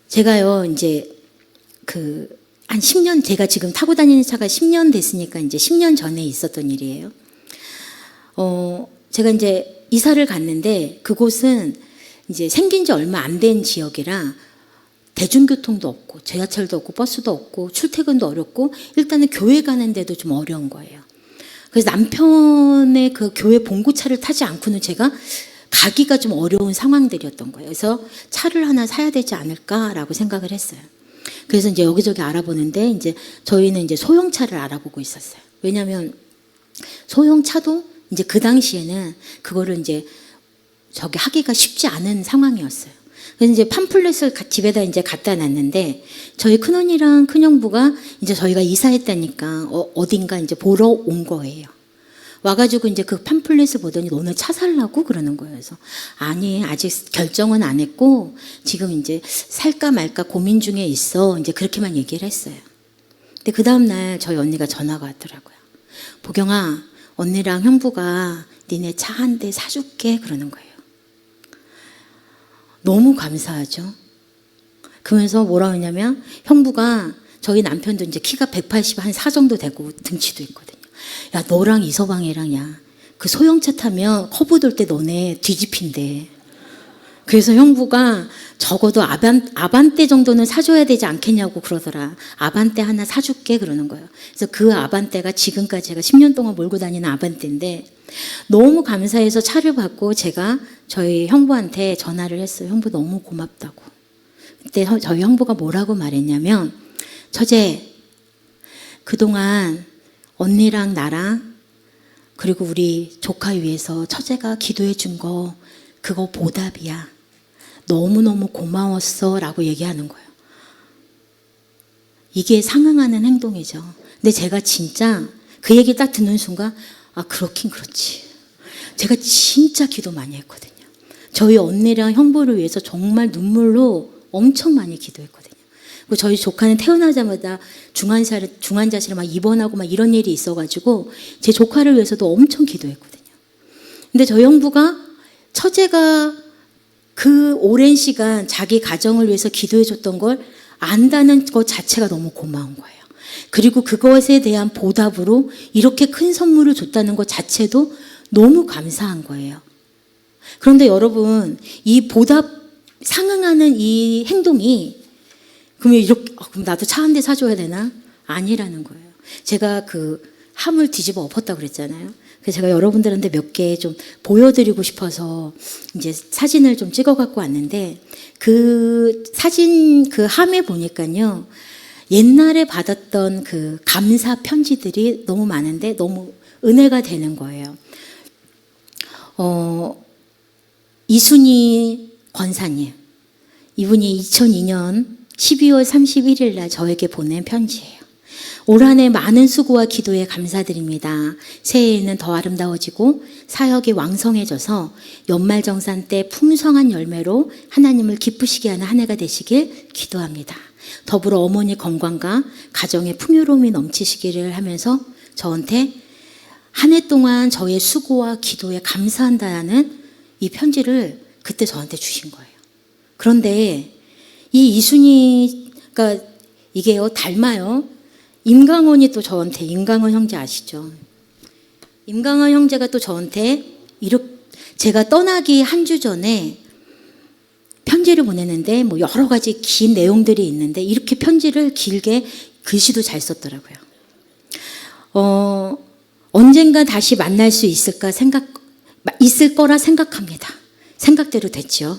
제가요, 이제 한 10년, 제가 지금 타고 다니는 차가 10년 됐으니까 이제 10년 전에 있었던 일이에요. 제가 이제 이사를 갔는데 그곳은 이제 생긴 지 얼마 안 된 지역이라 대중교통도 없고 지하철도 없고 버스도 없고 출퇴근도 어렵고 일단은 교회 가는데도 좀 어려운 거예요. 그래서 남편의 그 교회 봉고차를 타지 않고는 제가 가기가 좀 어려운 상황들이었던 거예요. 그래서 차를 하나 사야 되지 않을까라고 생각을 했어요. 그래서 이제 여기저기 알아보는데 이제 저희는 이제 소형차를 알아보고 있었어요. 왜냐하면 소형차도 이제 그 당시에는 그거를 이제 하기가 쉽지 않은 상황이었어요. 그래서 이제 팜플렛을 집에다 이제 갖다 놨는데 저희 큰언니랑 큰형부가 이제 저희가 이사했다니까 어딘가 이제 보러 온 거예요. 와가지고 이제 그 팜플렛을 보더니 너네 차 살라고 그러는 거예요. 그래서 아니, 아직 결정은 안 했고 지금 이제 살까 말까 고민 중에 있어. 이제 그렇게만 얘기를 했어요. 근데 그 다음날 저희 언니가 전화가 왔더라고요. 보경아, 언니랑 형부가 니네 차 한 대 사줄게 그러는 거예요. 너무 감사하죠. 그러면서 뭐라 하냐면 형부가, 저희 남편도 이제 키가 180 한 4 정도 되고 등치도 있거든요. 야, 너랑 이서방이랑 그 소형차 타면 커브 돌 때 너네 뒤집힌대. 그래서 형부가 적어도 아반떼 정도는 사줘야 되지 않겠냐고 그러더라. 아반떼 하나 사줄게 그러는 거예요. 그래서 그 아반떼가 지금까지 제가 10년 동안 몰고 다니는 아반떼인데 너무 감사해서 차를 받고 제가 저희 형부한테 전화를 했어요. 형부 너무 고맙다고. 그때 저희 형부가 뭐라고 말했냐면, 처제, 그동안 언니랑 나랑 그리고 우리 조카 위해서 처제가 기도해 준 거 그거 보답이야. 너무너무 고마웠어 라고 얘기하는 거예요. 이게 상응하는 행동이죠. 근데 제가 진짜 그 얘기 딱 듣는 순간 아, 그렇긴 그렇지. 제가 진짜 기도 많이 했거든요. 저희 언니랑 형부를 위해서 정말 눈물로 엄청 많이 기도했거든요. 그리고 저희 조카는 태어나자마자 중환자실에 막 입원하고 막 이런 일이 있어가지고 제 조카를 위해서도 엄청 기도했거든요. 근데 저희 형부가, 처제가 그 오랜 시간 자기 가정을 위해서 기도해줬던 걸 안다는 것 자체가 너무 고마운 거예요. 그리고 그것에 대한 보답으로 이렇게 큰 선물을 줬다는 것 자체도 너무 감사한 거예요. 그런데 여러분, 이 보답 상응하는 이 행동이 그럼 나도 차 한 대 사줘야 되나? 아니라는 거예요. 제가 그 함을 뒤집어 엎었다고 그랬잖아요. 그래서 제가 여러분들한테 몇 개 좀 보여드리고 싶어서 이제 사진을 좀 찍어 갖고 왔는데, 그 사진 그 함에 보니까요, 옛날에 받았던 그 감사 편지들이 너무 많은데 너무 은혜가 되는 거예요. 이순희 권사님, 이분이 2002년 12월 31일 날 저에게 보낸 편지예요. 올 한 해 많은 수고와 기도에 감사드립니다. 새해에는 더 아름다워지고 사역이 왕성해져서 연말정산 때 풍성한 열매로 하나님을 기쁘시게 하는 한 해가 되시길 기도합니다. 더불어 어머니 건강과 가정의 풍요로움이 넘치시기를 하면서 저한테 한 해 동안 저의 수고와 기도에 감사한다는 이 편지를 그때 저한테 주신 거예요. 그런데 이 이순이가 이게요, 닮아요. 임강원이 또 저한테, 임강원 형제 아시죠? 임강원 형제가 또 저한테 제가 떠나기 한 주 전에 편지를 보냈는데 뭐 여러 가지 긴 내용들이 있는데 이렇게 편지를 길게 글씨도 잘 썼더라고요. 언젠가 다시 만날 수 있을 거라 생각합니다. 생각대로 됐죠.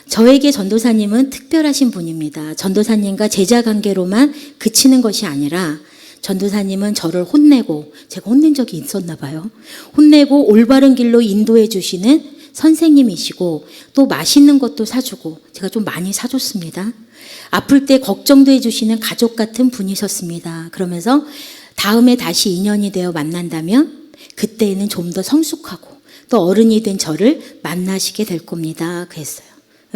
저에게 전도사님은 특별하신 분입니다. 전도사님과 제자 관계로만 그치는 것이 아니라 전도사님은 저를 혼내고, 제가 혼낸 적이 있었나 봐요. 혼내고 올바른 길로 인도해 주시는 선생님이시고 또 맛있는 것도 사주고, 제가 좀 많이 사줬습니다. 아플 때 걱정도 해주시는 가족 같은 분이셨습니다. 그러면서 다음에 다시 인연이 되어 만난다면 그때에는 좀 더 성숙하고 또 어른이 된 저를 만나시게 될 겁니다. 그랬어요.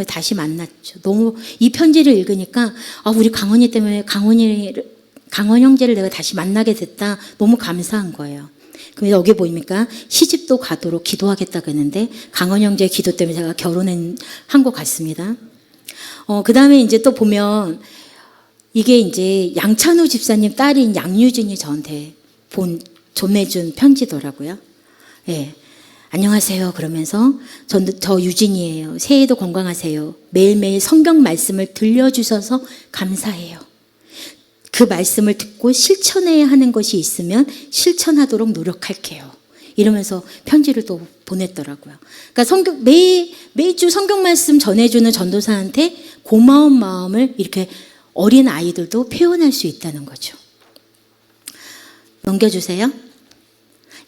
다시 만났죠. 너무 이 편지를 읽으니까 우리 강원이 때문에 강원 형제를 내가 다시 만나게 됐다. 너무 감사한 거예요. 그럼 여기 보입니까? 시집도 가도록 기도하겠다고 했는데 강원 형제의 기도 때문에 제가 결혼한 것 같습니다. 그 다음에 이제 또 보면 이게 이제 양찬우 집사님 딸인 양유진이 저한테 전해준 편지더라고요. 예. 안녕하세요. 그러면서 저 유진이에요. 새해도 건강하세요. 매일매일 성경 말씀을 들려주셔서 감사해요. 그 말씀을 듣고 실천해야 하는 것이 있으면 실천하도록 노력할게요. 이러면서 편지를 또 보냈더라고요. 그러니까 매주 성경 말씀 전해주는 전도사한테 고마운 마음을 이렇게 어린 아이들도 표현할 수 있다는 거죠. 넘겨주세요.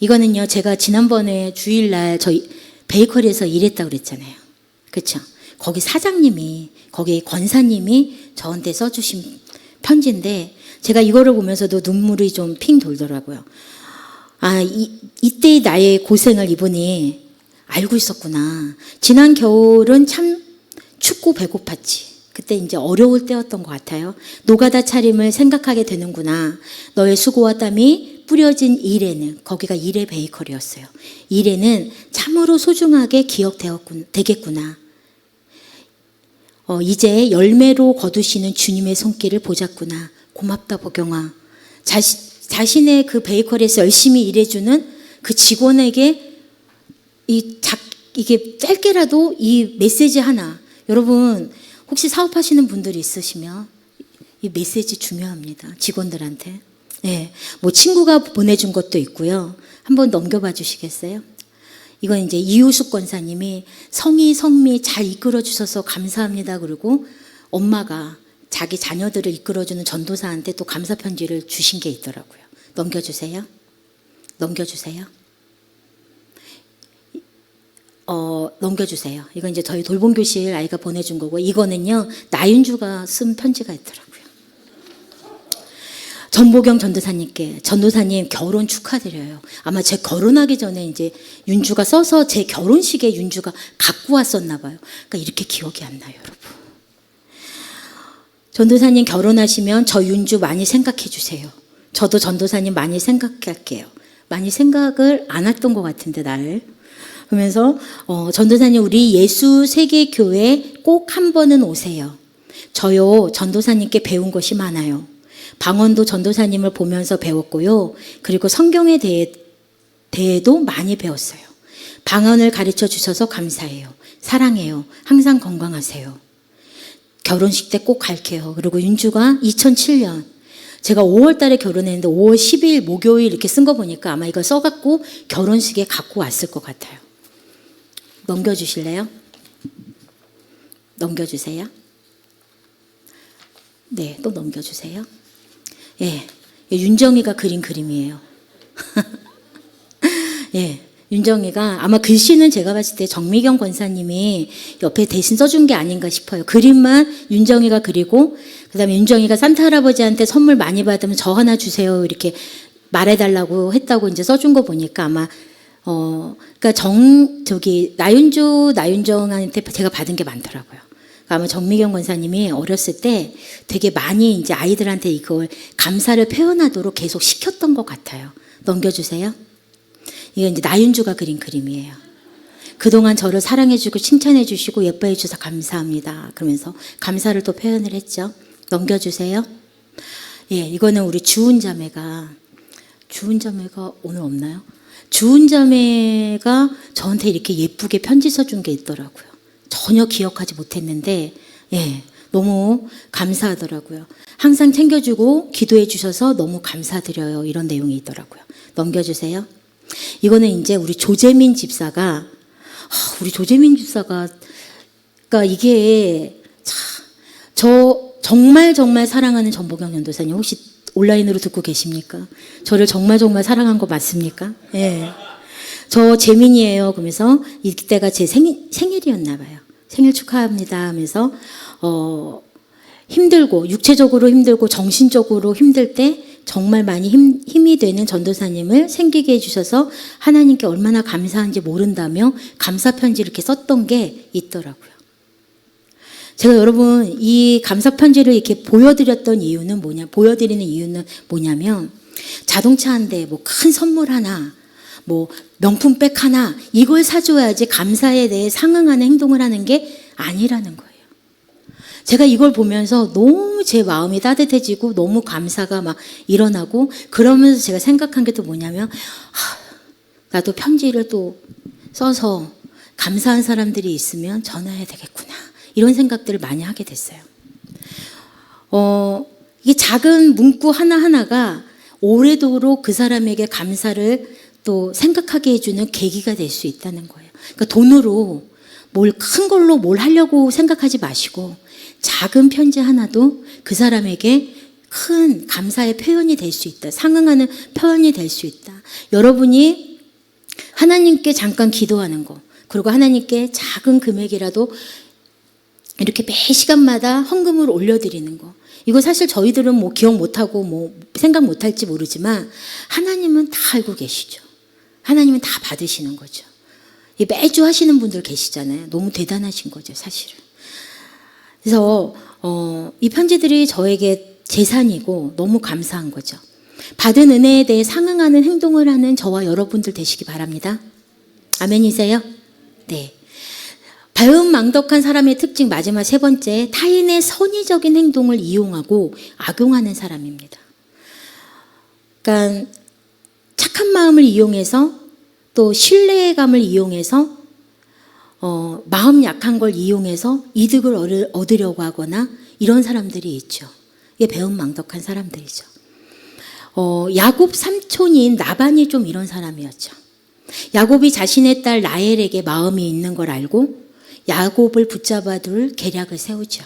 이거는요, 제가 지난번에 주일날 저희 베이커리에서 일했다고 그랬잖아요. 그렇죠? 거기 사장님이, 거기 권사님이 저한테 써주신 편지인데 제가 이거를 보면서도 눈물이 좀 핑 돌더라고요. 이때의 나의 고생을 이분이 알고 있었구나. 지난 겨울은 참 춥고 배고팠지. 그때 이제 어려울 때였던 것 같아요. 노가다 차림을 생각하게 되는구나. 너의 수고와 땀이 뿌려진 일에는, 거기가 일의 베이커리였어요. 일에는 참으로 소중하게 기억되겠구나. 이제 열매로 거두시는 주님의 손길을 보자꾸나. 고맙다 보경아. 자신의 그 베이커리에서 열심히 일해주는 그 직원에게 이게 짧게라도 이 메시지 하나. 여러분 혹시 사업하시는 분들이 있으시면 이 메시지 중요합니다. 직원들한테. 네, 뭐 친구가 보내준 것도 있고요. 한번 넘겨봐 주시겠어요? 이건 이제 이우숙 권사님이 성미 잘 이끌어 주셔서 감사합니다. 그리고 엄마가 자기 자녀들을 이끌어주는 전도사한테 또 감사 편지를 주신 게 있더라고요. 넘겨주세요. 넘겨주세요. 넘겨주세요. 이건 이제 저희 돌봄교실 아이가 보내준 거고, 이거는요 나윤주가 쓴 편지가 있더라고요. 전보경 전도사님께, 전도사님 결혼 축하드려요. 아마 제 결혼하기 전에 이제 윤주가 써서 제 결혼식에 윤주가 갖고 왔었나 봐요. 그러니까 이렇게 기억이 안 나요, 여러분. 전도사님 결혼하시면 저 윤주 많이 생각해 주세요. 저도 전도사님 많이 생각할게요. 많이 생각을 안 했던 것 같은데 나를. 그러면서 전도사님 우리 예수 세계교회 꼭 한 번은 오세요. 저요 전도사님께 배운 것이 많아요. 방언도 전도사님을 보면서 배웠고요. 그리고 성경에 대해도 많이 배웠어요. 방언을 가르쳐 주셔서 감사해요. 사랑해요. 항상 건강하세요. 결혼식 때 꼭 갈게요. 그리고 윤주가 2007년 제가 5월 달에 결혼했는데 5월 10일 목요일 이렇게 쓴 거 보니까 아마 이거 써갖고 결혼식에 갖고 왔을 것 같아요. 넘겨주실래요? 넘겨주세요. 네, 또 넘겨주세요. 예, 윤정이가 그린 그림이에요. 예, 윤정이가 아마 글씨는 제가 봤을 때 정미경 권사님이 옆에 대신 써준 게 아닌가 싶어요. 그림만 윤정이가 그리고 그다음에 윤정이가 산타 할아버지한테 선물 많이 받으면 저 하나 주세요 이렇게 말해달라고 했다고 이제 써준 거 보니까 아마 그러니까 나윤정한테 제가 받은 게 많더라고요. 그러니까 아마 정미경 권사님이 어렸을 때 되게 많이 이제 아이들한테 이걸 감사를 표현하도록 계속 시켰던 것 같아요. 넘겨주세요. 이게 이제 나윤주가 그린 그림이에요. 그동안 저를 사랑해주고 칭찬해주시고 예뻐해주셔서 감사합니다. 그러면서 감사를 또 표현을 했죠. 넘겨주세요. 예, 이거는 우리 주은 자매가 오늘 없나요? 주은 자매가 저한테 이렇게 예쁘게 편지 써준 게 있더라고요. 전혀 기억하지 못했는데, 예, 너무 감사하더라고요. 항상 챙겨주고 기도해 주셔서 너무 감사드려요. 이런 내용이 있더라고요. 넘겨주세요. 이거는 이제 우리 조재민 집사가, 그러니까 이게, 저 정말 사랑하는 전보경 전도사님 혹시 온라인으로 듣고 계십니까? 저를 정말 사랑한 거 맞습니까? 예. 저 재민이에요. 그러면서 이때가 제 생일이었나 봐요. 생일 축하합니다 하면서 힘들고 육체적으로 힘들고 정신적으로 힘들 때 정말 많이 힘이 되는 전도사님을 생기게 해주셔서 하나님께 얼마나 감사한지 모른다며 감사 편지 이렇게 썼던 게 있더라고요. 제가 여러분 이 감사 편지를 이렇게 보여드리는 이유는 뭐냐면 자동차 한 대, 뭐 큰 선물 하나, 뭐 명품백 하나 이걸 사줘야지 감사에 대해 상응하는 행동을 하는 게 아니라는 거예요. 제가 이걸 보면서 너무 제 마음이 따뜻해지고 너무 감사가 막 일어나고 그러면서 제가 생각한 게 또 뭐냐면 나도 편지를 또 써서 감사한 사람들이 있으면 전화해야 되겠구나 이런 생각들을 많이 하게 됐어요. 이게 작은 문구 하나하나가 오래도록 그 사람에게 감사를 또 생각하게 해주는 계기가 될 수 있다는 거예요. 그러니까 돈으로 큰 걸로 뭘 하려고 생각하지 마시고 작은 편지 하나도 그 사람에게 큰 감사의 표현이 될 수 있다. 상응하는 표현이 될 수 있다. 여러분이 하나님께 잠깐 기도하는 거, 그리고 하나님께 작은 금액이라도 이렇게 매 시간마다 헌금을 올려드리는 거. 이거 사실 저희들은 뭐 기억 못하고 뭐 생각 못할지 모르지만 하나님은 다 알고 계시죠. 하나님은 다 받으시는 거죠. 매주 하시는 분들 계시잖아요. 너무 대단하신 거죠, 사실은. 그래서 이 편지들이 저에게 재산이고 너무 감사한 거죠. 받은 은혜에 대해 상응하는 행동을 하는 저와 여러분들 되시기 바랍니다. 아멘이세요? 네. 배은망덕한 사람의 특징 마지막 세 번째, 타인의 선의적인 행동을 이용하고 악용하는 사람입니다. 그러니까 착한 마음을 이용해서 또 신뢰감을 이용해서 마음 약한 걸 이용해서 이득을 얻으려고 하거나 이런 사람들이 있죠. 이게 배은망덕한 사람들이죠. 야곱 삼촌인 나반이 좀 이런 사람이었죠. 야곱이 자신의 딸 라헬에게 마음이 있는 걸 알고 야곱을 붙잡아둘 계략을 세우죠.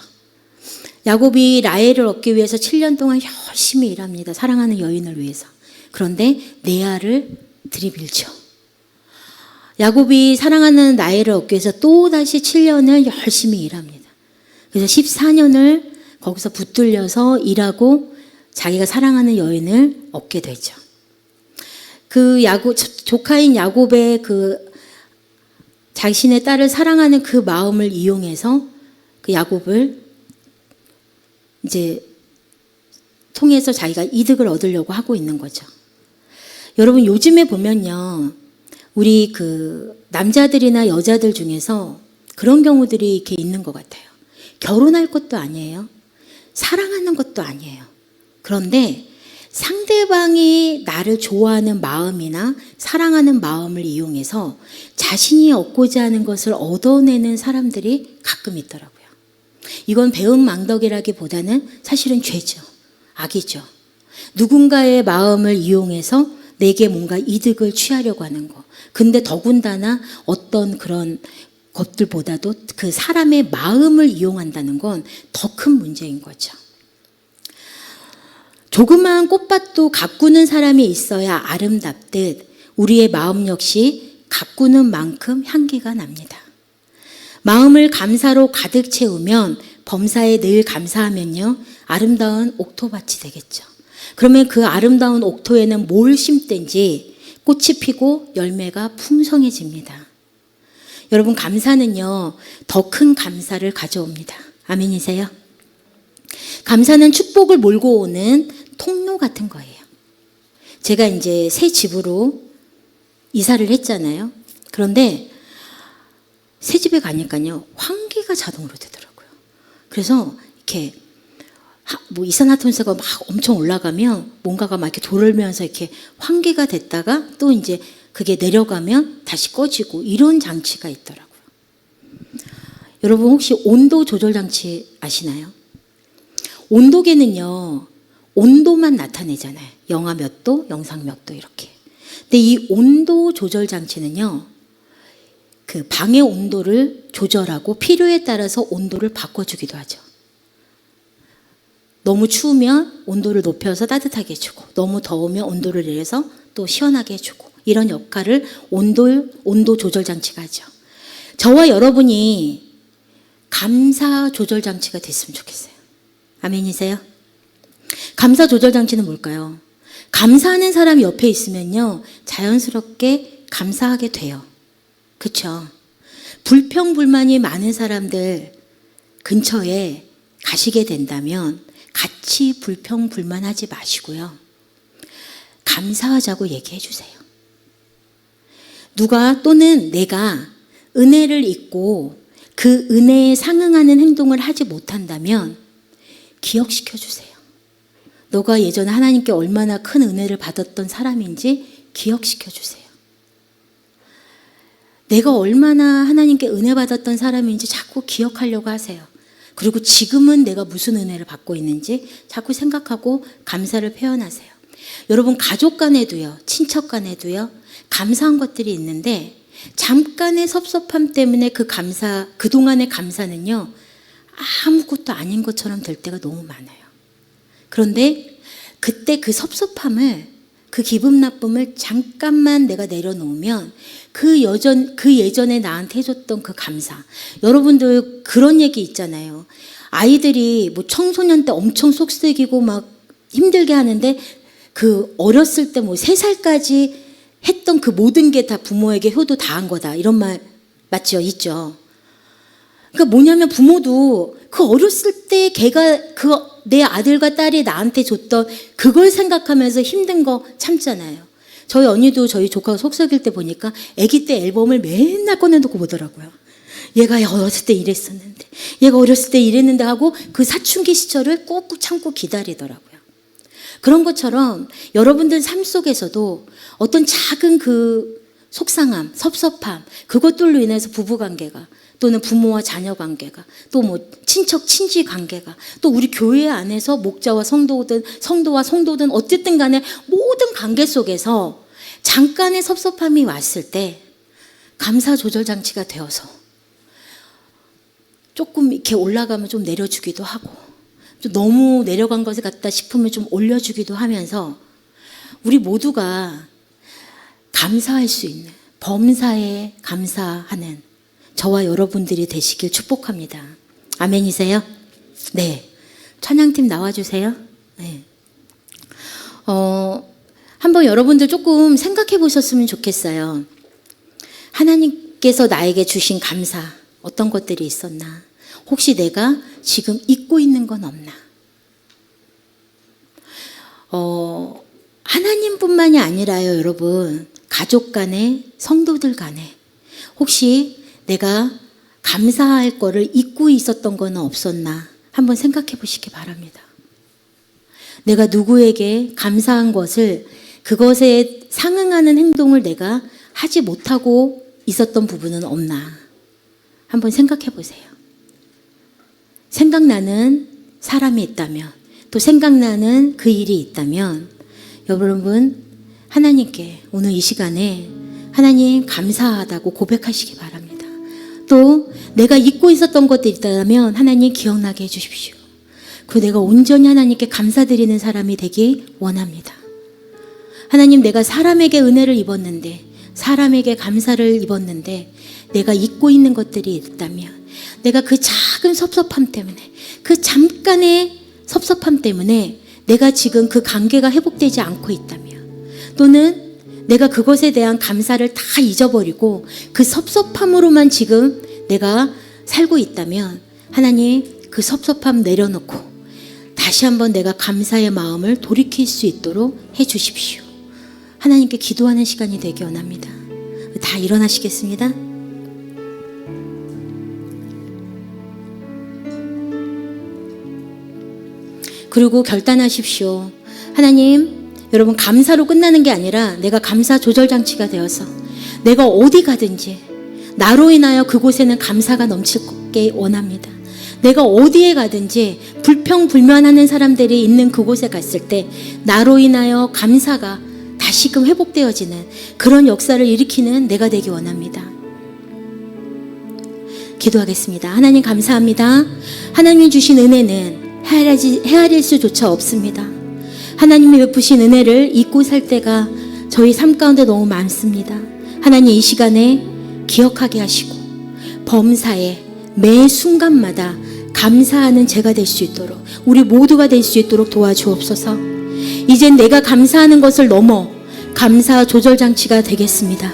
야곱이 라헬을 얻기 위해서 7년 동안 열심히 일합니다. 사랑하는 여인을 위해서. 그런데 레아를 들이밀죠. 야곱이 사랑하는 라헬을 얻기 위해서 또다시 7년을 열심히 일합니다. 그래서 14년을 거기서 붙들려서 일하고 자기가 사랑하는 여인을 얻게 되죠. 그 조카인 야곱의 자신의 딸을 사랑하는 그 마음을 이용해서 그 야곱을 이제 통해서 자기가 이득을 얻으려고 하고 있는 거죠. 여러분 요즘에 보면요, 우리 남자들이나 여자들 중에서 그런 경우들이 이렇게 있는 것 같아요. 결혼할 것도 아니에요. 사랑하는 것도 아니에요. 그런데 상대방이 나를 좋아하는 마음이나 사랑하는 마음을 이용해서 자신이 얻고자 하는 것을 얻어내는 사람들이 가끔 있더라고요. 이건 배은망덕이라기보다는 사실은 죄죠. 악이죠. 누군가의 마음을 이용해서 내게 뭔가 이득을 취하려고 하는 거. 근데 더군다나 어떤 그런 것들보다도 그 사람의 마음을 이용한다는 건 더 큰 문제인 거죠. 조그마한 꽃밭도 가꾸는 사람이 있어야 아름답듯 우리의 마음 역시 가꾸는 만큼 향기가 납니다. 마음을 감사로 가득 채우면 범사에 늘 감사하면요 아름다운 옥토밭이 되겠죠. 그러면 그 아름다운 옥토에는 뭘 심든지 꽃이 피고 열매가 풍성해집니다. 여러분 감사는요 더 큰 감사를 가져옵니다. 아멘이세요? 감사는 축복을 몰고 오는 통로 같은 거예요. 제가 이제 새 집으로 이사를 했잖아요. 그런데 새 집에 가니까요 환기가 자동으로 되더라고요. 그래서 이렇게 뭐 이산화탄소가 막 엄청 올라가면 뭔가가 막 이렇게 돌면서 이렇게 환기가 됐다가 또 이제 그게 내려가면 다시 꺼지고 이런 장치가 있더라고요. 여러분 혹시 온도 조절 장치 아시나요? 온도계는요 온도만 나타내잖아요. 영하 몇 도, 영상 몇 도 이렇게. 근데 이 온도 조절 장치는요 그 방의 온도를 조절하고 필요에 따라서 온도를 바꿔주기도 하죠. 너무 추우면 온도를 높여서 따뜻하게 해주고 너무 더우면 온도를 내려서 또 시원하게 해주고 이런 역할을 온도 조절 장치가 하죠. 저와 여러분이 감사 조절 장치가 됐으면 좋겠어요. 아멘이세요? 감사 조절 장치는 뭘까요? 감사하는 사람이 옆에 있으면요 자연스럽게 감사하게 돼요. 그렇죠? 불평불만이 많은 사람들 근처에 가시게 된다면 같이 불평불만하지 마시고요. 감사하자고 얘기해 주세요. 누가 또는 내가 은혜를 잊고 그 은혜에 상응하는 행동을 하지 못한다면 기억시켜 주세요. 너가 예전에 하나님께 얼마나 큰 은혜를 받았던 사람인지 기억시켜 주세요. 내가 얼마나 하나님께 은혜 받았던 사람인지 자꾸 기억하려고 하세요. 그리고 지금은 내가 무슨 은혜를 받고 있는지 자꾸 생각하고 감사를 표현하세요. 여러분 가족 간에도요, 친척 간에도요, 감사한 것들이 있는데 잠깐의 섭섭함 때문에 그동안의 감사는요, 아무것도 아닌 것처럼 될 때가 너무 많아요. 그런데 그때 그 섭섭함을, 그 기분 나쁨을 잠깐만 내가 내려놓으면 그 예전에 나한테 해줬던 그 감사. 여러분들 그런 얘기 있잖아요. 아이들이 뭐 청소년 때 엄청 속썩이고 막 힘들게 하는데 그 어렸을 때 뭐 3살까지 했던 그 모든 게 다 부모에게 효도 다 한 거다. 이런 말 맞죠? 있죠. 그러니까 뭐냐면 부모도 그 어렸을 때 걔가 내 아들과 딸이 나한테 줬던 그걸 생각하면서 힘든 거 참잖아요. 저희 언니도 저희 조카가 속썩일 때 보니까 아기 때 앨범을 맨날 꺼내놓고 보더라고요. 얘가 어렸을 때 이랬었는데, 얘가 어렸을 때 이랬는데 하고 그 사춘기 시절을 꾹꾹 참고 기다리더라고요. 그런 것처럼 여러분들 삶 속에서도 어떤 작은 그 속상함, 섭섭함, 그것들로 인해서 부부관계가 또는 부모와 자녀 관계가 또 뭐 친척 친지 관계가 또 우리 교회 안에서 목자와 성도와 성도든 어쨌든 간에 모든 관계 속에서 잠깐의 섭섭함이 왔을 때 감사 조절 장치가 되어서 조금 이렇게 올라가면 좀 내려주기도 하고 좀 너무 내려간 것을 같다 싶으면 좀 올려주기도 하면서 우리 모두가 감사할 수 있는 범사에 감사하는 저와 여러분들이 되시길 축복합니다. 아멘이세요? 네. 찬양팀 나와주세요. 네. 한번 여러분들 조금 생각해 보셨으면 좋겠어요. 하나님께서 나에게 주신 감사, 어떤 것들이 있었나? 혹시 내가 지금 잊고 있는 건 없나? 하나님뿐만이 아니라요, 여러분. 가족 간에, 성도들 간에. 혹시 내가 감사할 거를 잊고 있었던 건 없었나? 한번 생각해 보시기 바랍니다. 내가 누구에게 감사한 것을 그것에 상응하는 행동을 내가 하지 못하고 있었던 부분은 없나? 한번 생각해 보세요. 생각나는 사람이 있다면, 또 생각나는 그 일이 있다면, 여러분, 하나님께 오늘 이 시간에 하나님 감사하다고 고백하시기 바랍니다. 또 내가 잊고 있었던 것들이 있다면 하나님 기억나게 해주십시오. 그리고 내가 온전히 하나님께 감사드리는 사람이 되기 원합니다. 하나님, 내가 사람에게 은혜를 입었는데 사람에게 감사를 입었는데 내가 잊고 있는 것들이 있다면, 내가 그 작은 섭섭함 때문에, 그 잠깐의 섭섭함 때문에 내가 지금 그 관계가 회복되지 않고 있다면, 또는 내가 그것에 대한 감사를 다 잊어버리고 그 섭섭함으로만 지금 내가 살고 있다면, 하나님 그 섭섭함 내려놓고 다시 한번 내가 감사의 마음을 돌이킬 수 있도록 해주십시오. 하나님께 기도하는 시간이 되기 원합니다. 다 일어나시겠습니다. 그리고 결단하십시오. 하나님, 여러분, 감사로 끝나는 게 아니라 내가 감사 조절 장치가 되어서 내가 어디 가든지 나로 인하여 그곳에는 감사가 넘치게 원합니다. 내가 어디에 가든지 불평불만하는 사람들이 있는 그곳에 갔을 때 나로 인하여 감사가 다시금 회복되어지는 그런 역사를 일으키는 내가 되기 원합니다. 기도하겠습니다. 하나님 감사합니다. 하나님이 주신 은혜는 헤아릴 수조차 없습니다. 하나님이 베푸신 은혜를 잊고 살 때가 저희 삶 가운데 너무 많습니다. 하나님 이 시간에 기억하게 하시고 범사에 매 순간마다 감사하는 제가 될 수 있도록, 우리 모두가 될 수 있도록 도와주옵소서. 이젠 내가 감사하는 것을 넘어 감사 조절 장치가 되겠습니다.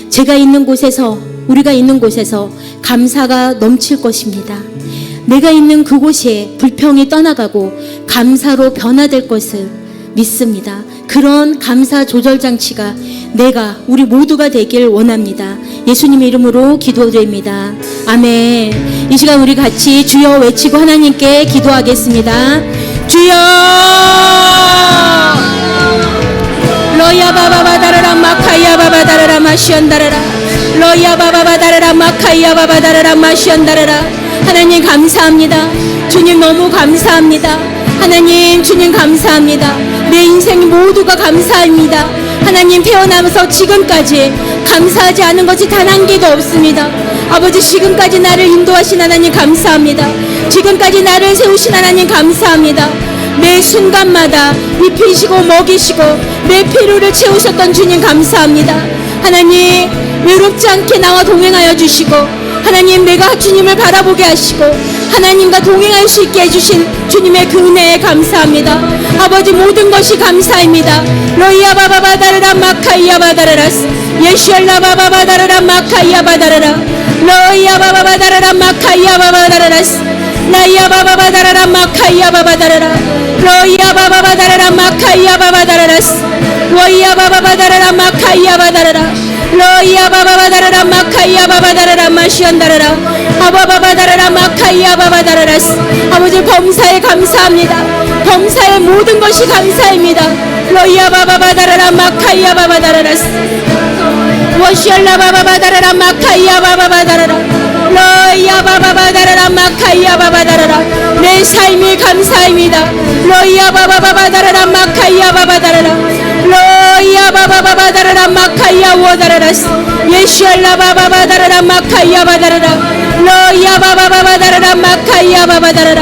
제가 있는 곳에서, 우리가 있는 곳에서 감사가 넘칠 것입니다. 내가 있는 그곳에 불평이 떠나가고 감사로 변화될 것을 믿습니다. 그런 감사 조절 장치가 내가, 우리 모두가 되길 원합니다. 예수님의 이름으로 기도드립니다. 아멘. 이 시간 우리 같이 주여 외치고 하나님께 기도하겠습니다. 주여! 로야 바바바다라라 마카야 바바다라라 마시언다라라 로야 바바바다라라 마카야 바바다라라 마시언다라라. 하나님 감사합니다. 주님 너무 감사합니다. 하나님 주님 감사합니다. 내 인생 모두가 감사합니다. 하나님 태어나면서 지금까지 감사하지 않은 것이 단 한 개도 없습니다. 아버지 지금까지 나를 인도하신 하나님 감사합니다. 지금까지 나를 세우신 하나님 감사합니다. 매 순간마다 입히시고 먹이시고 내 필요를 채우셨던 주님 감사합니다. 하나님 외롭지 않게 나와 동행하여 주시고, 하나님 내가 주님을 바라보게 하시고 하나님과 동행할 수 있게 해주신 주님의 그 은혜에 감사합니다. 아버지 모든 것이 감사입니다. 로이야 바바바다르라 마카이야 바다르라스 예슈알라 바바바다르라 마카이야 바다르라 로이야 바바바다르라 마카이야 바바다르라스 나이야 바바바다르라 마카이야 바바다르라 로이야 바바바다르라 마카이야 바바다르라스 로이야 바바바다르라 마카이야 바다르라 로이야 바바바다르라 마카이야 바바다르라 마시언다르라 아바바바다르라 마카이야 바바다르라스. 아버지 범사에 감사합니다. 범사의 모든 것이 감사입니다. 로이야 바바바다르라 마카이야 바바다르라스 워시알라 바바바다르라 마카이야 바바바다르라 로이야 바바바다르라 마카이야 바바다르라. 내 삶이 감사입니다. 로이야 바바바다르라 마카이야 바바다르라 로이야 바바바다르라 마카이야 워다르라스 예슈알라 바바바다르라 마카이야 바다르라 로이야 바바바다르라 마카이야 바바다르라.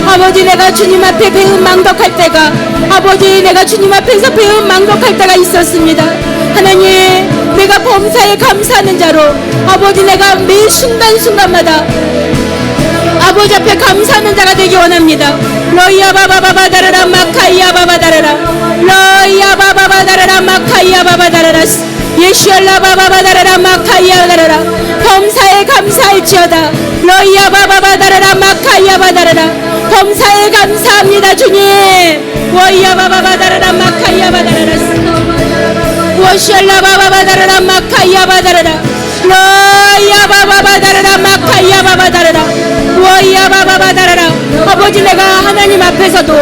아버지 내가 주님 앞에 배움 망독할 때가, 아버지 내가 주님 앞에서 배움 망독할 때가 있었습니다. 하나님 내가 범사에 감사하는 자로, 아버지 내가 매 순간순간마다 아버지 앞에 감사하는 자가 되기 원합니다. 로이야 바바바다르라 마카이야 바바다르라 로이야 바바바다르라 마카이야 바바다르라스 예슈알라 바바바다르라 마카이야 바다르라. 범사에 감사할지어다. 로이야 바바바다르라 마카이야 바다르라. 범사에 감사합니다 주님. 워이야 바바바다르라 마카이야 바다르라스 워시알라 바바바다르라 마카이야 바다르라 로이야 바바바다르라 마카이야 바바다르라 워이야 바바바다르라. 아버지 내가 하나님 앞에서도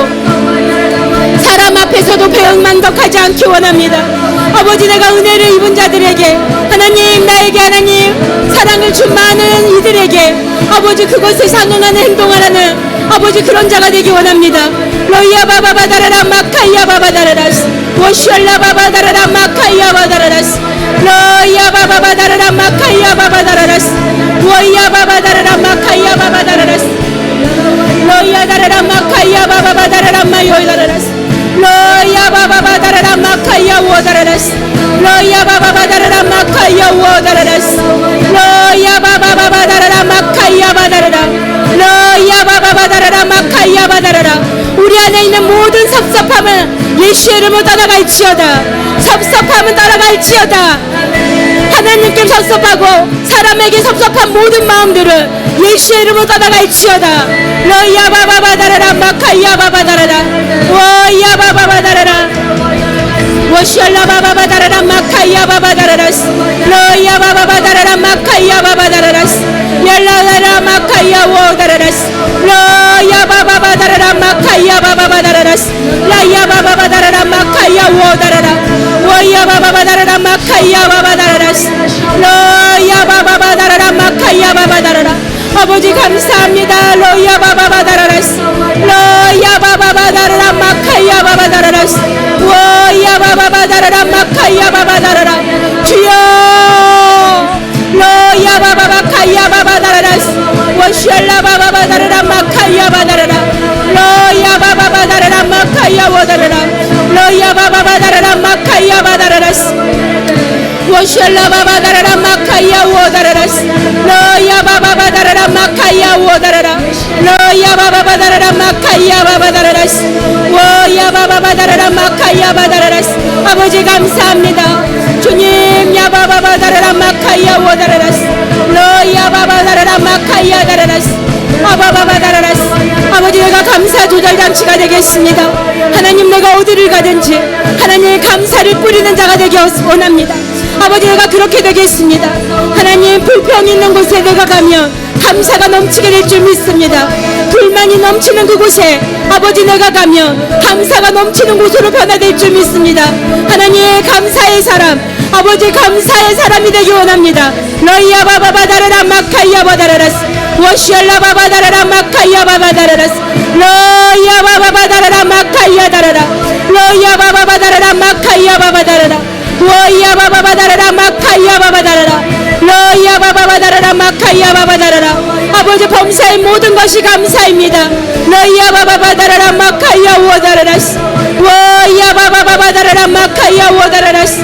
사람 앞에서도 배은망덕하지 않기 원합니다. 아버지 내가 은혜를 입은 자들에게, 하나님 나에게 하나님 사랑을 준 많은 이들에게 아버지 그것에 상응하는 행동하라는 아버지 그런 자가 되기 원합니다. 로이야 바바바다르라 마카이야 바바다르라스 워시알라 바바다르라 마카이야 바다르라스 로이야 바바바다르라 마카이야 바바다르라스 워이야 바바다르라 마카이야 바바다르라스 로이야 다르라 마카이야 바바바다르라 마요다르라스 로야 바바바다라라 마카야 오다라라스 로야 바바바다라라 마카야 오다라라스 로야 바바바다라라 마카야 바다라라 로야 바바바다라라 마카야 바다라라 우리 안에 있는 모든 섭섭함을 예수의 이름으로 떠나갈지어다. 섭섭함은 떠나갈지어다. 하나님께 섭섭하고 사람에게 섭섭한 모든 마음들을 예수의 이름으로 떠나갈지어다. 로야 바바바다라라 마카야 바바다라라 워야 바바바다라라 워샬라 바바바다라라 마카야 바바다라라스 로야 바바바다라라 마카야 바바다라라스 열라라라 마카야 오다라라스 로야 바바바다라라 마카야 바바바다라라스 라야 바바바다라라 마카야 오다라라 워야 바바바다라라 마카야 바바다라라스 로야 바바바다라라 마카야 바바다라라 아버지 감사합니다. 로야 바바바다라라스 로야 바바바다라라 마카야 바바다라라스 워야 바바바다라라 마카야 바바다라라 주여 로야 바바바카야 바바다라라스 워샬라 바바바다라라 마카야 바다라라 로야 바바바다라라 마카야 오다라라 로야 바바바다라라 마카야 바다라라스 워샬라 바바다라라 마카야 오다라라스 로야 바바바다라라 마카야 오다라라 로야 바바바다라라 마카야 바바다라라스 워야 바바바다라라 마카야 바다라라스 아버지 감사합니다. 주님 야바바바다라라 마카야 오다라라스 로야 바바다라라 마카야 다라라스 아바바바다라라스 아버지 내가 감사 조달장치가 되겠습니다. 하나님 내가 어디를 가든지 하나님의 감사를 뿌리는 자가 되기 원합니다. 아버지 내가 그렇게 되겠습니다. 하나님 불평이 있는 곳에 내가 가면 감사가 넘치게 될 줄 믿습니다. 불만이 넘치는 그곳에 아버지 내가 가면 감사가 넘치는 곳으로 변화될 줄 믿습니다. 하나님 감사의 사람 아버지 감사의 사람이 되기 원합니다. 로야 바바바다라라 마카야 바다라라스 워샬라 바바다라라 마카야 바바다라라스 로야 바바바다라라 마카야 다라라 로야 바바바다라라 마카야 바바다라라 워야 바바바다라라 마카야 바바다라라 로야 바바바다라라 마카야 바바다라라 아버지 범사의 모든 것이 감사입니다. 로야 바바바다라라 마카야 오다라라스 워야 바바바다라라 마카야 오다라라스